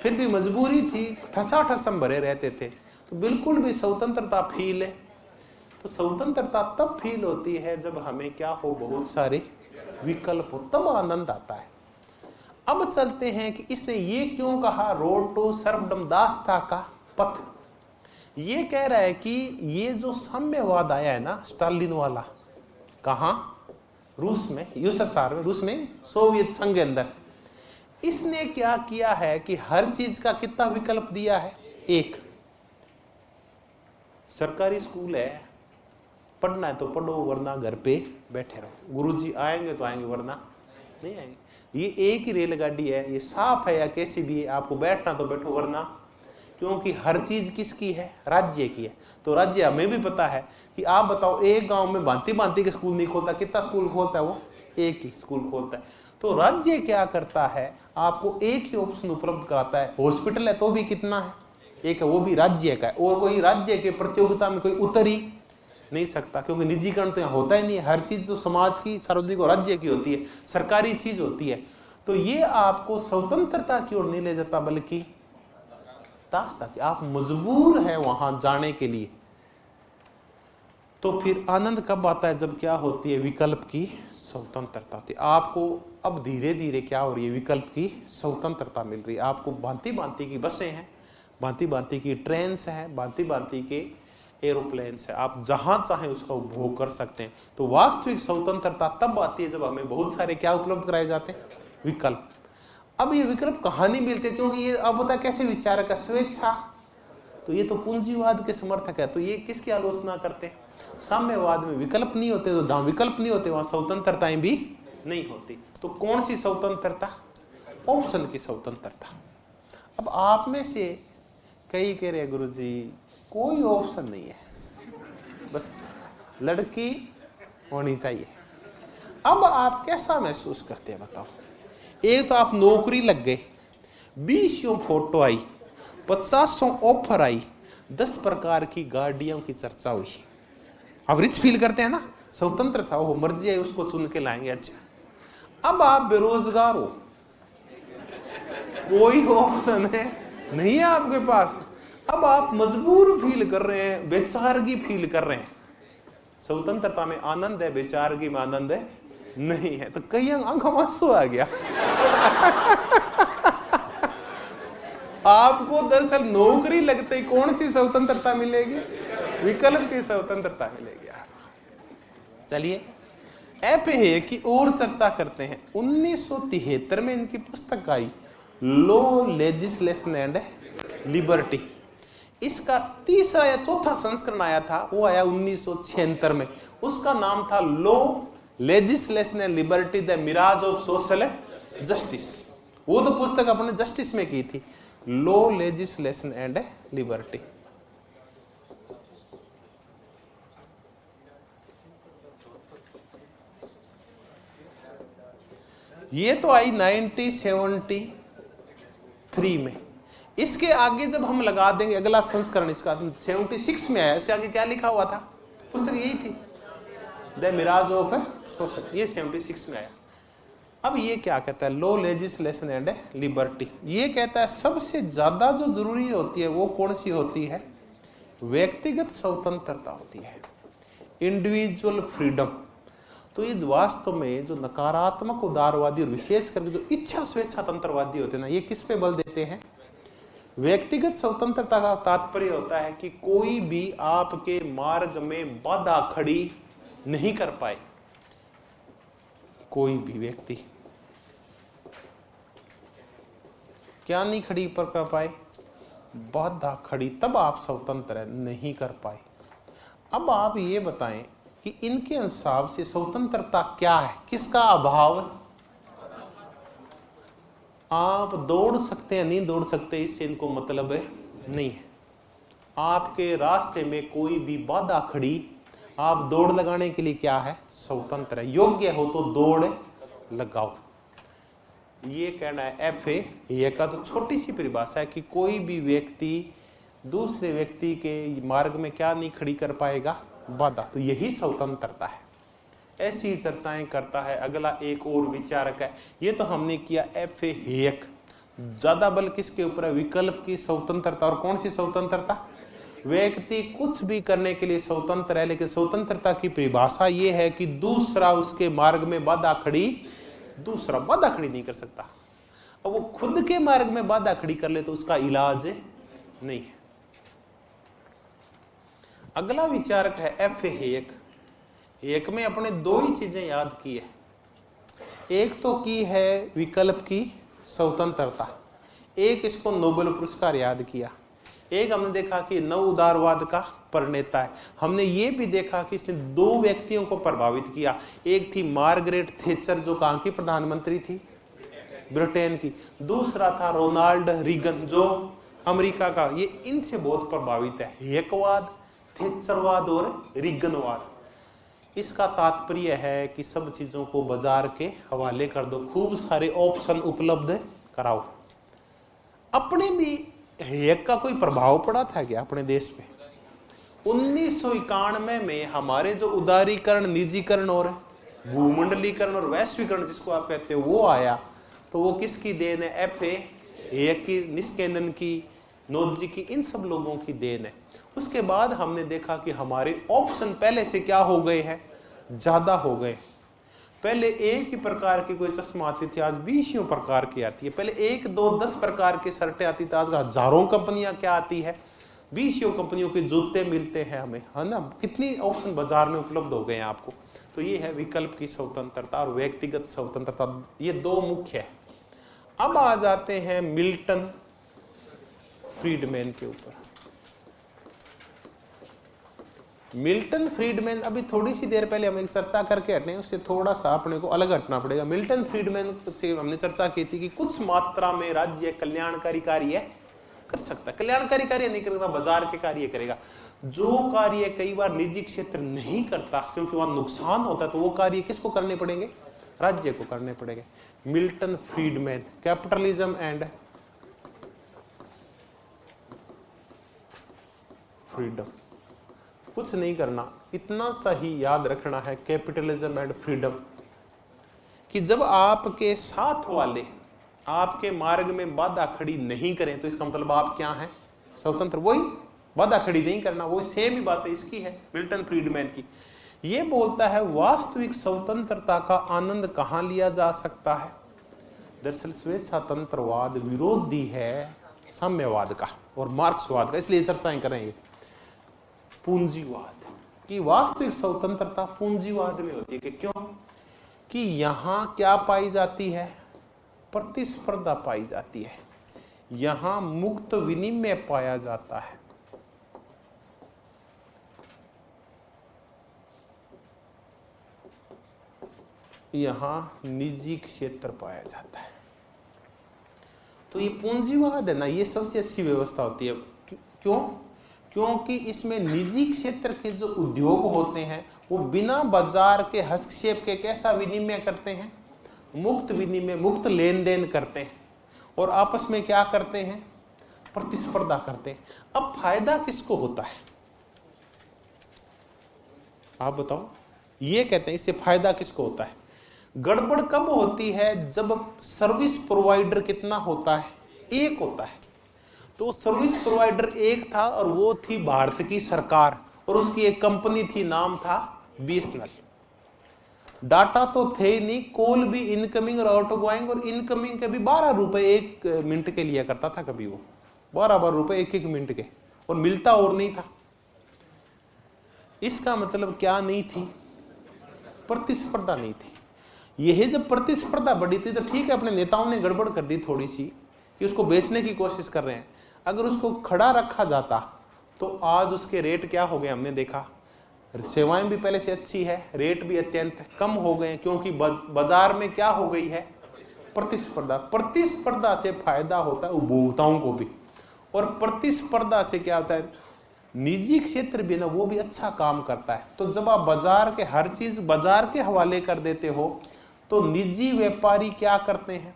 फिर भी मजबूरी थी, ठसाठसम भरे रहते थे, तो बिल्कुल भी स्वतंत्रता फील है। तो स्वतंत्रता तब फील होती है जब हमें क्या हो? बहुत सारे विकल्प हो, तब आनंद आता है। अब चलते हैं कि इसने ये क्यों कहा रोड टू सर्फडम, दास्ता का पथ। ये कह रहा है कि ये जो साम्यवाद आया है ना, स्टालिन वाला, कहां? रूस में, यूएसएसआर में, रूस में, सोवियत संघ के अंदर। इसने क्या किया है कि हर चीज का कितना विकल्प दिया है? एक। सरकारी स्कूल है, पढ़ना है तो पढ़ो, वरना घर पे बैठे रहो, गुरुजी आएंगे तो आएंगे वरना नहीं आएंगे। ये एक ही रेलगाड़ी है, ये साफ है या कैसी भी है, आपको बैठना तो बैठो वरना, क्योंकि हर चीज किसकी है? राज्य की है। तो राज्य हमें भी पता है कि आप बताओ, एक गांव में भांति भांति के स्कूल नहीं खोलता, कितना स्कूल खोलता है? वो एक ही स्कूल खोलता है। तो राज्य क्या करता है? आपको एक ही ऑप्शन उपलब्ध कराता है। हॉस्पिटल है तो भी कितना है? एक है वो भी राज्य का है, और कोई राज्य के प्रतियोगिता में कोई उतर ही नहीं सकता, क्योंकि निजीकरण तो यहाँ होता ही नहीं है। हर चीज जो समाज की, सार्वजनिक और राज्य की होती है, सरकारी चीज होती है। तो ये आपको स्वतंत्रता की ओर नहीं ले जाता, बल्कि दासता की, आप मजबूर है वहां जाने के लिए। तो फिर आनंद कब आता है? जब क्या होती है? विकल्प की स्वतंत्रता होती है। आपको अब धीरे धीरे क्या हो रही है? विकल्प की स्वतंत्रता मिल रही है। आपको भांति भांति की बसें हैं, भांति भांति की ट्रेन हैं, भांति भांति के एरोप्लेन है, आप जहां चाहें उसका उपभोग कर सकते हैं। तो वास्तविक स्वतंत्रता तब आती है जब हमें बहुत सारे क्या उपलब्ध कराए जाते हैं? विकल्प। अब ये विकल्प कहाँ नहीं मिलते? क्योंकि ये अब होता कैसे विचारक है? स्वेच्छा। तो ये तो पूंजीवाद के समर्थक है, तो ये किसकी आलोचना करते हैं? साम्यवाद में विकल्प नहीं होते, तो जहां विकल्प नहीं होते वहां स्वतंत्रताएं भी नहीं होती। तो कौन सी स्वतंत्रता? ऑप्शन की स्वतंत्रता। अब आप में से कई कह रहे गुरुजी कोई ऑप्शन नहीं है, बस लड़की होनी चाहिए। अब आप कैसा महसूस करते हैं बताओ? एक तो आप नौकरी लग गए, 20 फोटो आई, 50 ऑफर आई, 10 प्रकार की गाड़ियों की चर्चा हुई। अब रिच फील करते हैं ना, स्वतंत्र सा हो, मर्जी है उसको चुन के लाएंगे। अच्छा, अब आप बेरोजगार हो, कोई ऑप्शन है नहीं है आपके पास। अब आप मजबूर फील कर रहे हैं, बेचारगी फील कर रहे हैं। स्वतंत्रता में आनंद है, बेचारगी में आनंद है नहीं है। तो कई आंखों में आंसू आ गया। आपको दरअसल नौकरी लगते ही कौन सी स्वतंत्रता मिलेगी? विकल्प की स्वतंत्रता मिलेगी आपको। चलिए एफ है कि और चर्चा करते हैं। 1973 में इनकी पुस्तक आई, लॉ, लेजिस्लेशन एंड लिबर्टी। इसका तीसरा या चौथा संस्करण आया था, वो आया 1976 में। उसका नाम था law, legislation and liberty, the mirage of social justice. वो तो पुस्तक अपने जस्टिस में की थी, लॉ, लेजिस्लेशन एंड लिबर्टी। ये तो आई 1973 में। इसके आगे जब हम लगा देंगे अगला संस्करण इसका 76 में आया, इसके आगे क्या लिखा हुआ था? पुस्तक यही थी, द मिराज ऑफ सोशल, ये 76 में आया। अब ये क्या कहता है? Law, legislation and liberty. ये कहता है सबसे ज्यादा जो जरूरी होती है वो कौन सी होती है? व्यक्तिगत स्वतंत्रता होती है, इंडिविजुअल फ्रीडम। तो ये वास्तव में जो नकारात्मक उदारवादी और विशेष करके जो इच्छा स्वेच्छा तंत्रवादी होते हैं ना, ये किस पे बल देते हैं? व्यक्तिगत स्वतंत्रता का तात्पर्य होता है कि कोई भी आपके मार्ग में बाधा खड़ी नहीं कर पाए। कोई भी व्यक्ति क्या नहीं खड़ी पर कर पाए? बाधा खड़ी, तब आप स्वतंत्र नहीं कर पाए। अब आप ये बताएं कि इनके हिसाब से स्वतंत्रता क्या है? किसका अभाव? आप दौड़ सकते हैं, नहीं दौड़ सकते, इससे इनको मतलब है नहीं है। आपके रास्ते में कोई भी बाधा खड़ी, आप दौड़ लगाने के लिए क्या है? स्वतंत्र है। योग्य हो तो दौड़ लगाओ, ये कहना है एफ ए। ये का तो छोटी सी परिभाषा है कि कोई भी व्यक्ति दूसरे व्यक्ति के मार्ग में क्या नहीं खड़ी कर पाएगा? बाधा। तो यही स्वतंत्रता है। ऐसी चर्चाएं करता है। अगला एक और विचारक है, ये तो हमने किया एफ ए हेयक। ज्यादा बल किसके ऊपर है? विकल्प की स्वतंत्रता। और कौन सी स्वतंत्रता? व्यक्ति कुछ भी करने के लिए स्वतंत्र है, लेकिन स्वतंत्रता की परिभाषा ये है कि दूसरा उसके मार्ग में बाधा खड़ी, दूसरा बाधा खड़ी नहीं कर सकता। अब वो खुद के मार्ग में बाधा खड़ी कर ले तो उसका इलाज नहीं है। अगला विचारक है एफ हेयक। हेयक में अपने दो ही चीजें याद की है। एक तो की है विकल्प की स्वतंत्रता, एक इसको नोबेल पुरस्कार याद किया। एक हमने देखा कि नव उदारवाद का प्रणेता है। हमने ये भी देखा कि इसने दो व्यक्तियों को प्रभावित किया। एक थी मार्गरेट थेचर, जो कहां की प्रधानमंत्री थी? ब्रिटेन की। दूसरा था रोनाल्ड रीगन, जो अमेरिका का। ये इनसे बहुत प्रभावित है, हेयकवाद, थेचरवाद और रीगनवाद। इसका तात्पर्य है कि सब चीजों को बाजार के हवाले कर दो, खूब सारे ऑप्शन उपलब्ध कराओ। अपने भी हेयक का कोई प्रभाव पड़ा था क्या अपने देश पे? 1991 में हमारे जो उदारीकरण, निजीकरण और भूमंडलीकरण और वैश्वीकरण जिसको आप कहते हो वो आया, तो वो किसकी देन है? एफ ए हेयक की, निष्केंदन की, नोदजी की, इन सब लोगों की देन है। उसके बाद हमने देखा कि हमारे ऑप्शन पहले से क्या हो गए हैं, ज्यादा हो गए। पहले एक ही प्रकार की कोई चश्मा आती थी, आज 20 प्रकार की आती है। पहले 1, 2, 10 प्रकार की शर्टें आती थी, आज हजारों कंपनियां क्या आती है, 20 कंपनियों के जूते मिलते हैं हमें, है ना। कितनी ऑप्शन बाजार में उपलब्ध हो गए हैं आपको। तो ये है विकल्प की स्वतंत्रता और व्यक्तिगत स्वतंत्रता, ये दो मुख्य है। अब आ जाते हैं मिल्टन फ्रीडमैन के ऊपर। मिल्टन फ्रीडमैन, अभी थोड़ी सी देर पहले हम एक चर्चा करके हटे, उससे थोड़ा सा अपने को अलग हटना पड़ेगा। मिल्टन फ्रीडमैन से हमने चर्चा की थी कि कुछ मात्रा में राज्य कल्याणकारी कार्य कर सकता है। कल्याणकारी कार्य नहीं करेगा, बाजार के कार्य करेगा। जो कार्य कई बार निजी क्षेत्र नहीं करता क्योंकि वहां नुकसान होता है, तो वो कार्य किसको करने पड़ेंगे? राज्य को करने पड़ेंगे। Milton Friedman, capitalism and freedom. कुछ नहीं करना, इतना सही याद रखना है, कैपिटलिज्म एंड फ्रीडम, कि जब आपके साथ वाले आपके मार्ग में बाधा खड़ी नहीं करें तो इसका मतलब आप क्या हैं? स्वतंत्र। वही बाधा खड़ी नहीं करना, वो सेम ही बात है इसकी है, मिल्टन फ्रीडमैन की। ये बोलता है वास्तविक स्वतंत्रता का आनंद कहां लिया जा सकता है? दरअसल स्वेच्छातंत्रवाद विरोधी है साम्यवाद का और मार्क्सवाद का, इसलिए चर्चाएं करेंगे। पूंजीवाद की वास्तविक स्वतंत्रता पूंजीवाद में होती है कि क्यों? कि यहां क्या पाई जाती है? प्रतिस्पर्धा पाई जाती है, यहां मुक्त विनिमय पाया जाता है। यहां निजी क्षेत्र पाया जाता है। तो ये पूंजीवाद है ना, ये सबसे अच्छी व्यवस्था होती है। क्यों? क्योंकि इसमें निजी क्षेत्र के जो उद्योग होते हैं वो बिना बाजार के हस्तक्षेप के कैसा विनिमय करते हैं? मुक्त विनिमय, मुक्त लेन देन करते हैं और आपस में क्या करते हैं? प्रतिस्पर्धा करते हैं। अब फायदा किसको होता है आप बताओ? ये कहते हैं इससे फायदा किसको होता है? गड़बड़ कब होती है? जब सर्विस प्रोवाइडर कितना होता है? एक होता है। तो सर्विस प्रोवाइडर एक था और वो थी भारत की सरकार, और उसकी एक कंपनी थी, नाम था बीएसएनएल। डाटा तो थे नहीं, कॉल भी इनकमिंग और आउटगोइंग, और इनकमिंग के भी 12 रुपए 1 मिनट के लिया करता था कभी वो, 12 रुपए 1 मिनट के, और मिलता और नहीं था। इसका मतलब क्या नहीं थी? प्रतिस्पर्धा नहीं थी। यह जब प्रतिस्पर्धा बढ़ी थी तो ठीक है, अपने नेताओं ने गड़बड़ कर दी थोड़ी सी कि उसको बेचने की कोशिश कर रहे हैं। अगर उसको खड़ा रखा जाता तो आज उसके रेट क्या हो गए हमने देखा। सेवाएं भी पहले से अच्छी है, रेट भी अत्यंत कम हो गए, क्योंकि बाजार में क्या हो गई है? प्रतिस्पर्धा। प्रतिस्पर्धा से फायदा होता है उपभोक्ताओं को भी, और प्रतिस्पर्धा से क्या होता है? निजी क्षेत्र भी ना, वो भी अच्छा काम करता है। तो जब आप बाजार के हर चीज बाजार के हवाले कर देते हो तो निजी व्यापारी क्या करते हैं?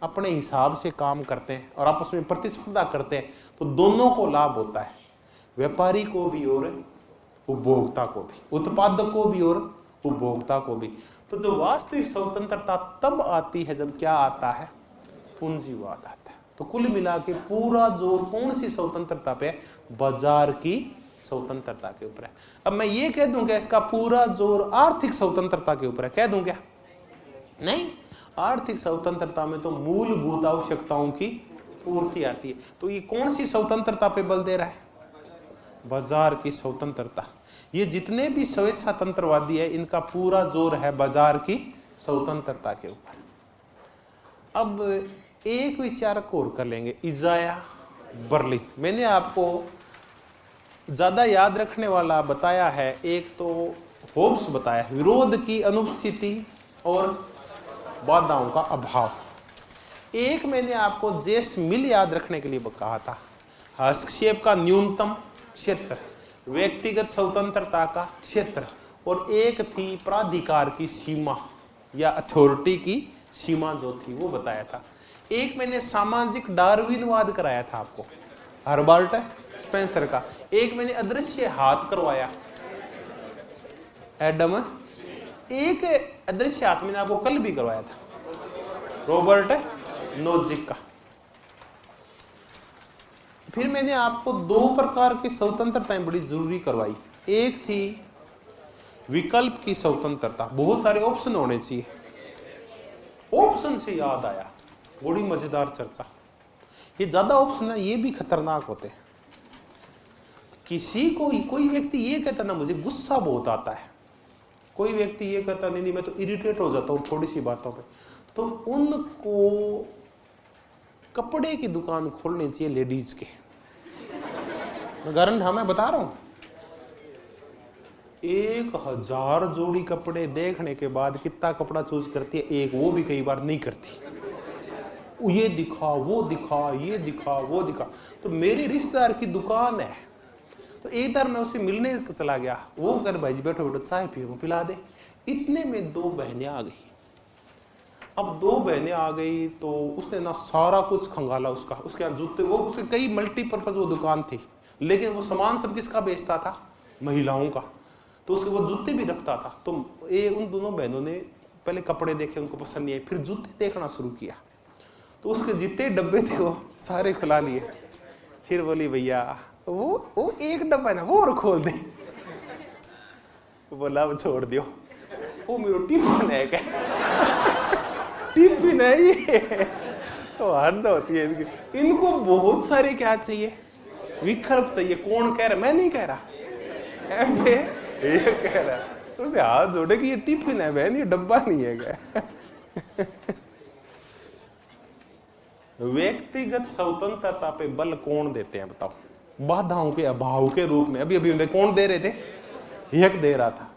अपने हिसाब से काम करते हैं और आपस में प्रतिस्पर्धा करते हैं, तो दोनों को लाभ होता है, व्यापारी को भी और उपभोक्ता को भी, उत्पादक को भी और उपभोक्ता को भी। तो जो वास्तविक स्वतंत्रता तब आती है जब क्या आता है? पूंजीवाद आता है। तो कुल मिला के पूरा जोर कौन सी स्वतंत्रता पे? बाजार की स्वतंत्रता के ऊपर है। अब मैं ये कह दूं क्या इसका पूरा जोर आर्थिक स्वतंत्रता के ऊपर है? कह दूं क्या? नहीं, आर्थिक स्वतंत्रता में तो मूलभूत आवश्यकताओं की पूर्ति आती है। तो ये कौन सी स्वतंत्रता पे बल दे रहा है? बाजार की स्वतंत्रता। ये जितने भी स्वेच्छा तंत्रवादी है इनका पूरा जोर है बाजार की स्वतंत्रता के ऊपर। अब एक विचारक और कर लेंगे, इजाया बर्लिन। मैंने आपको ज्यादा याद रखने वाला बताया है, एक तो होब्स बताया, विरोध की अनुपस्थिति और बाधाओं का अभाव। एक मैंने आपको जेस मिल याद रखने के लिए कहा था, हस्तक्षेप का न्यूनतम क्षेत्र, व्यक्तिगत स्वतंत्रता का क्षेत्र, और एक थी प्राधिकार की सीमा या अथॉरिटी की सीमा जो थी वो बताया था। एक मैंने सामाजिक डार्विनवाद कराया था आपको, हर्बर्ट स्पेंसर का। एक मैंने अदृश्य हाथ करवाया, एडम। एक अदृश्य हाथ मैंने आपको कल भी करवाया था, रॉबर्ट नोजिक का। फिर मैंने आपको दो प्रकार की स्वतंत्रताएं बड़ी जरूरी करवाई। एक थी विकल्प की स्वतंत्रता, बहुत सारे ऑप्शन होने चाहिए। ऑप्शन से याद आया, बड़ी मजेदार चर्चा। ये ज्यादा ऑप्शन है ये भी खतरनाक होते हैं। किसी को कोई व्यक्ति ये कहता ना मुझे गुस्सा बहुत आता है, कोई व्यक्ति ये कहता नहीं मैं तो इरिटेट हो जाता हूँ थोड़ी सी बातों पे, तो उनको कपड़े की दुकान खोलनी चाहिए लेडीज के। मैं गारंटी मैं बता रहा हूं, 1000 जोड़ी कपड़े देखने के बाद कितना कपड़ा चूज करती है एक, वो भी कई बार नहीं करती। ये दिखा वो दिखा, ये दिखा वो दिखा। तो मेरी रिश्तेदार की दुकान है, तो एक बार मैं उसे मिलने चला गया, वो कर भाई जी बैठो बैठो चाय पियो पिला दे। इतने में 2 बहनें आ गई। अब 2 बहनें आ गई तो उसने ना सारा कुछ खंगाला उसका, उसके जूते, वो उसके कई मल्टीपर्पज वो दुकान थी, लेकिन वो सामान सब किसका बेचता था, महिलाओं का। तो उसके वो जूते भी रखता था। तो उन दोनों बहनों ने पहले कपड़े देखे, उनको पसंद नहीं आए, फिर जूते देखना शुरू किया। तो उसके जितने डब्बे थे वो सारे खुला लिए। फिर बोली भैया वो एक डब्बा है ना वो और खोल दे। बोला वो छोड़ दियो, वो मेरा टिफिन है क्या, टिफिन है ये, तो हद होती है इनकी। इनको बहुत सारे क्या चाहिए, विकल्प चाहिए। कौन कह रहा, मैं नहीं कह रहा, ये कह रहा, उसे हाथ जोड़े कि ये टिफिन है बहन, ये डब्बा नहीं है क्या। व्यक्तिगत स्वतंत्रता पे बल कौन देते हैं बताओ, बाधाओं के अभाव के रूप में। अभी अभी कौन दे रहे थे, यक दे रहा था।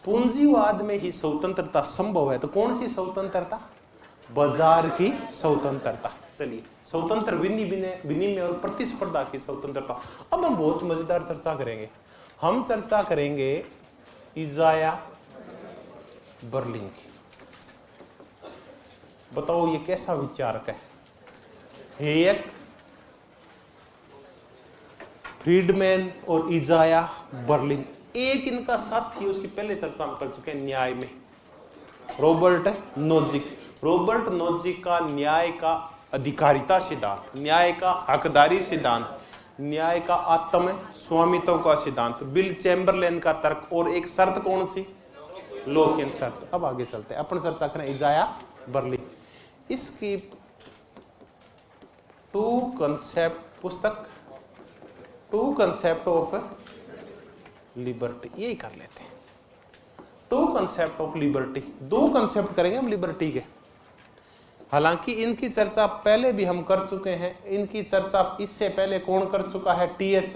पूंजीवाद में ही स्वतंत्रता संभव है, तो कौन सी स्वतंत्रता, बाजार की स्वतंत्रता। चलिए, स्वतंत्र विनिमय और प्रतिस्पर्धा की स्वतंत्रता। अब हम बहुत मजेदार चर्चा करेंगे। हम चर्चा करेंगे इजाया बर्लिन की। बताओ ये कैसा विचारक है, हेयक, फ्रीडमैन और इजाया बर्लिन। एक इनका साथी उसकी पहले चर्चा हम कर चुके हैं न्याय में, रॉबर्ट नोजिक। रॉबर्ट नोजिक का न्याय का अधिकारिता सिद्धांत, न्याय का हकदारी सिद्धांत, न्याय का आत्म स्वामित्व का सिद्धांत, बिल चैम्बरलेन का तर्क, और एक शर्त कौन सी, लोकेन शर्त। अब आगे चलते हैं, अपन चर्चा करें इजाया बर्लिन। इसकी 2 कंसेप्ट पुस्तक, 2 कंसेप्ट ऑफ लिबर्टी, यही कर लेते हैं। 2 कंसेप्ट ऑफ लिबर्टी, 2 कंसेप्ट करेंगे हम लिबर्टी के। हालांकि इनकी चर्चा पहले भी हम कर चुके हैं, इनकी चर्चा इससे पहले कौन कर चुका है, टीएच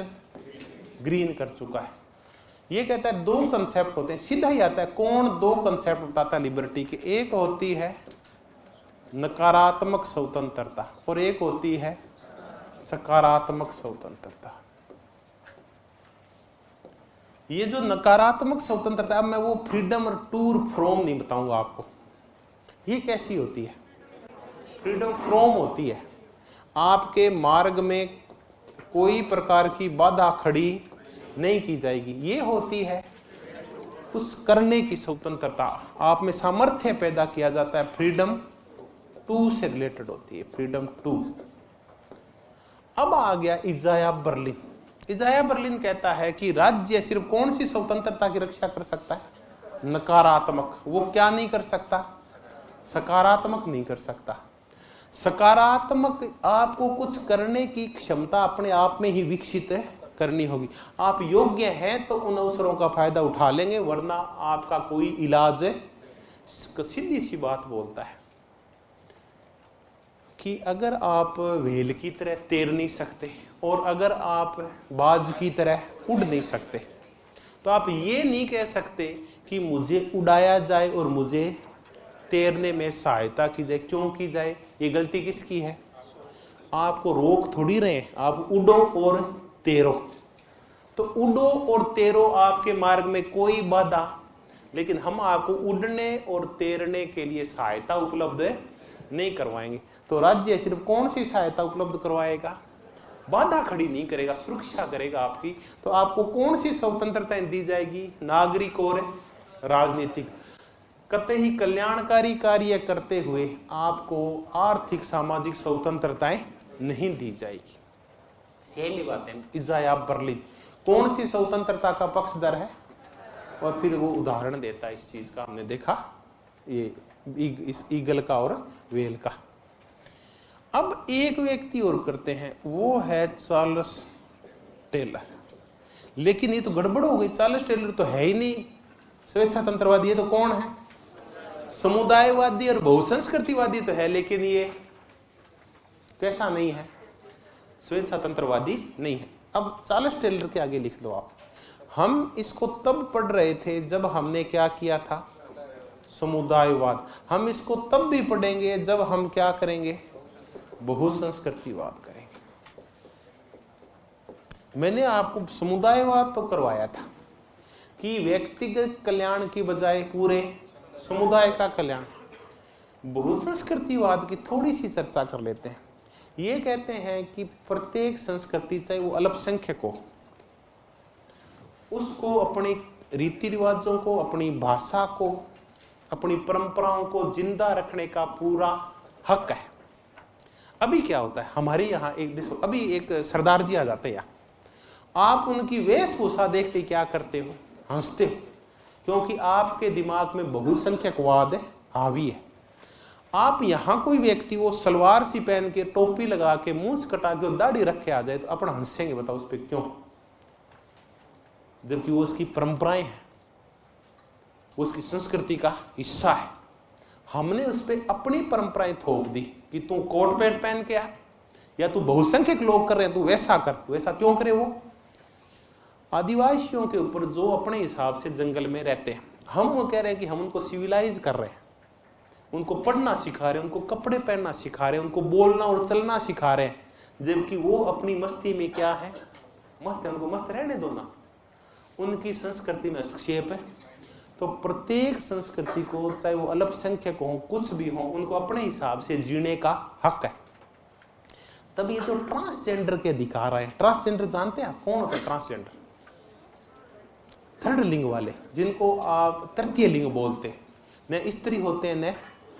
ग्रीन कर चुका है। ये कहता है 2 कंसेप्ट होते हैं, सीधा ही आता है। कौन 2 कंसेप्ट बताता है लिबर्टी के, एक होती है नकारात्मक स्वतंत्रता और एक होती है सकारात्मक स्वतंत्रता। ये जो नकारात्मक स्वतंत्रता, अब मैं वो फ्रीडम टू फ्रॉम नहीं बताऊंगा आपको, ये कैसी होती है। फ्रीडम फ्रॉम होती है आपके मार्ग में कोई प्रकार की बाधा खड़ी नहीं की जाएगी। ये होती है उस करने की स्वतंत्रता, आप में सामर्थ्य पैदा किया जाता है, फ्रीडम टू से रिलेटेड होती है, फ्रीडम टू। अब आ गया इजाया बर्लिन। इजाया बर्लिन कहता है कि राज्य सिर्फ कौन सी स्वतंत्रता की रक्षा कर सकता है, नकारात्मक। वो क्या नहीं कर सकता, सकारात्मक नहीं कर सकता। सकारात्मक आपको कुछ करने की क्षमता अपने आप में ही विकसित करनी होगी। आप योग्य हैं तो उन अवसरों का फायदा उठा लेंगे, वरना आपका कोई इलाज है। सीधी सी बात बोलता है कि अगर आप व्हेल की तरह तैर नहीं सकते और अगर आप बाज की तरह उड़ नहीं सकते, तो आप ये नहीं कह सकते कि मुझे उड़ाया जाए और मुझे तैरने में सहायता की जाए। क्यों की जाए, ये गलती किसकी है, आपको रोक थोड़ी रहे, आप उड़ो और तैरो। तो उड़ो और तैरो, आपके मार्ग में कोई बाधा, लेकिन हम आपको उड़ने और तैरने के लिए सहायता उपलब्ध नहीं करवाएंगे। तो राज्य सिर्फ कौन सी सहायता उपलब्ध करवाएगा, बाधा खड़ी नहीं करेगा, सुरक्षा करेगा आपकी, तो आपको कौन सी स्वतंत्रताएं दी जाएगी? नागरिक और राजनीतिक। कतई कल्याणकारी कार्य करते हुए आपको आर्थिक सामाजिक स्वतंत्रताएं नहीं दी जाएगी। सही बात है। इजाया बर्लिन कौन सी स्वतंत्रता का पक्षधर है? और फिर वो उदाहरण देता है इस चीज का, हमने देखा ये इस ईगल का और वेल का। अब एक व्यक्ति और करते हैं, वो है चार्ल्स टेलर। लेकिन ये तो गड़बड़ हो गई, चार्ल्स टेलर तो है ही नहीं स्वेच्छातंत्रवादी, ये तो कौन है? समुदायवादी और बहुसंस्कृतिवादी तो है, लेकिन ये कैसा नहीं है? स्वेच्छातंत्रवादी नहीं है। अब चार्ल्स टेलर के आगे लिख लो आप। हम इसको तब पढ़ रहे थे जब हमने क्या किया था? समुदायवाद। हम इसको तब भी पढ़ेंगे जब हम क्या करेंगे? बहुसंस्कृतिवाद करेंगे। मैंने आपको समुदायवाद तो करवाया था कि व्यक्तिगत कल्याण की बजाय पूरे समुदाय का कल्याण। बहुसंस्कृतिवाद की थोड़ी सी चर्चा कर लेते हैं। ये कहते हैं कि प्रत्येक संस्कृति, चाहे वो अल्पसंख्यक हो, उसको अपने रीति रिवाजों को, अपनी भाषा को, अपनी परंपराओं को जिंदा रखने का पूरा हक है। अभी क्या होता है हमारे यहाँ, अभी एक सरदार जी आ जाते हैं, आप उनकी वेशभूषा देखते क्या करते हो? हंसते हो, क्योंकि आपके दिमाग में बहुसंख्यकवाद हावी है। आप यहाँ कोई व्यक्ति वो सलवार सी पहन के, टोपी लगा के, मूंछ कटा के, दाढ़ी रख के आ जाए तो अपन हंसेंगे, बताओ उस पर क्यों? जबकि वो उसकी परंपराएं हैं, वो उसकी संस्कृति का हिस्सा है। हमने उस पर अपनी परंपराएं थोप दी कि तू कोट पैंट पहन के आ, या तू बहुसंख्यक लोग कर रहे हैं तू वैसा कर। वैसा क्यों करे? वो आदिवासियों के ऊपर जो अपने हिसाब से जंगल में रहते हैं, हम वो कह रहे हैं कि हम उनको सिविलाइज कर रहे हैं, उनको पढ़ना सिखा रहे हैं, उनको कपड़े पहनना सिखा रहे हैं, उनको बोलना और चलना सिखा रहे हैं, जबकि वो अपनी मस्ती में क्या है? मस्त है। उनको मस्त रहने दो ना, उनकी संस्कृति में हस्तक्षेप है। तो प्रत्येक संस्कृति को, चाहे वो अल्पसंख्यक हो, कुछ भी हो, उनको अपने हिसाब से जीने का हक है। तब ये जो ट्रांसजेंडर के अधिकार है, ट्रांसजेंडर जानते हैं आप कौन होता है? ट्रांसजेंडर थर्ड लिंग वाले, जिनको आप तृतीय लिंग बोलते हैं, न स्त्री होते हैं न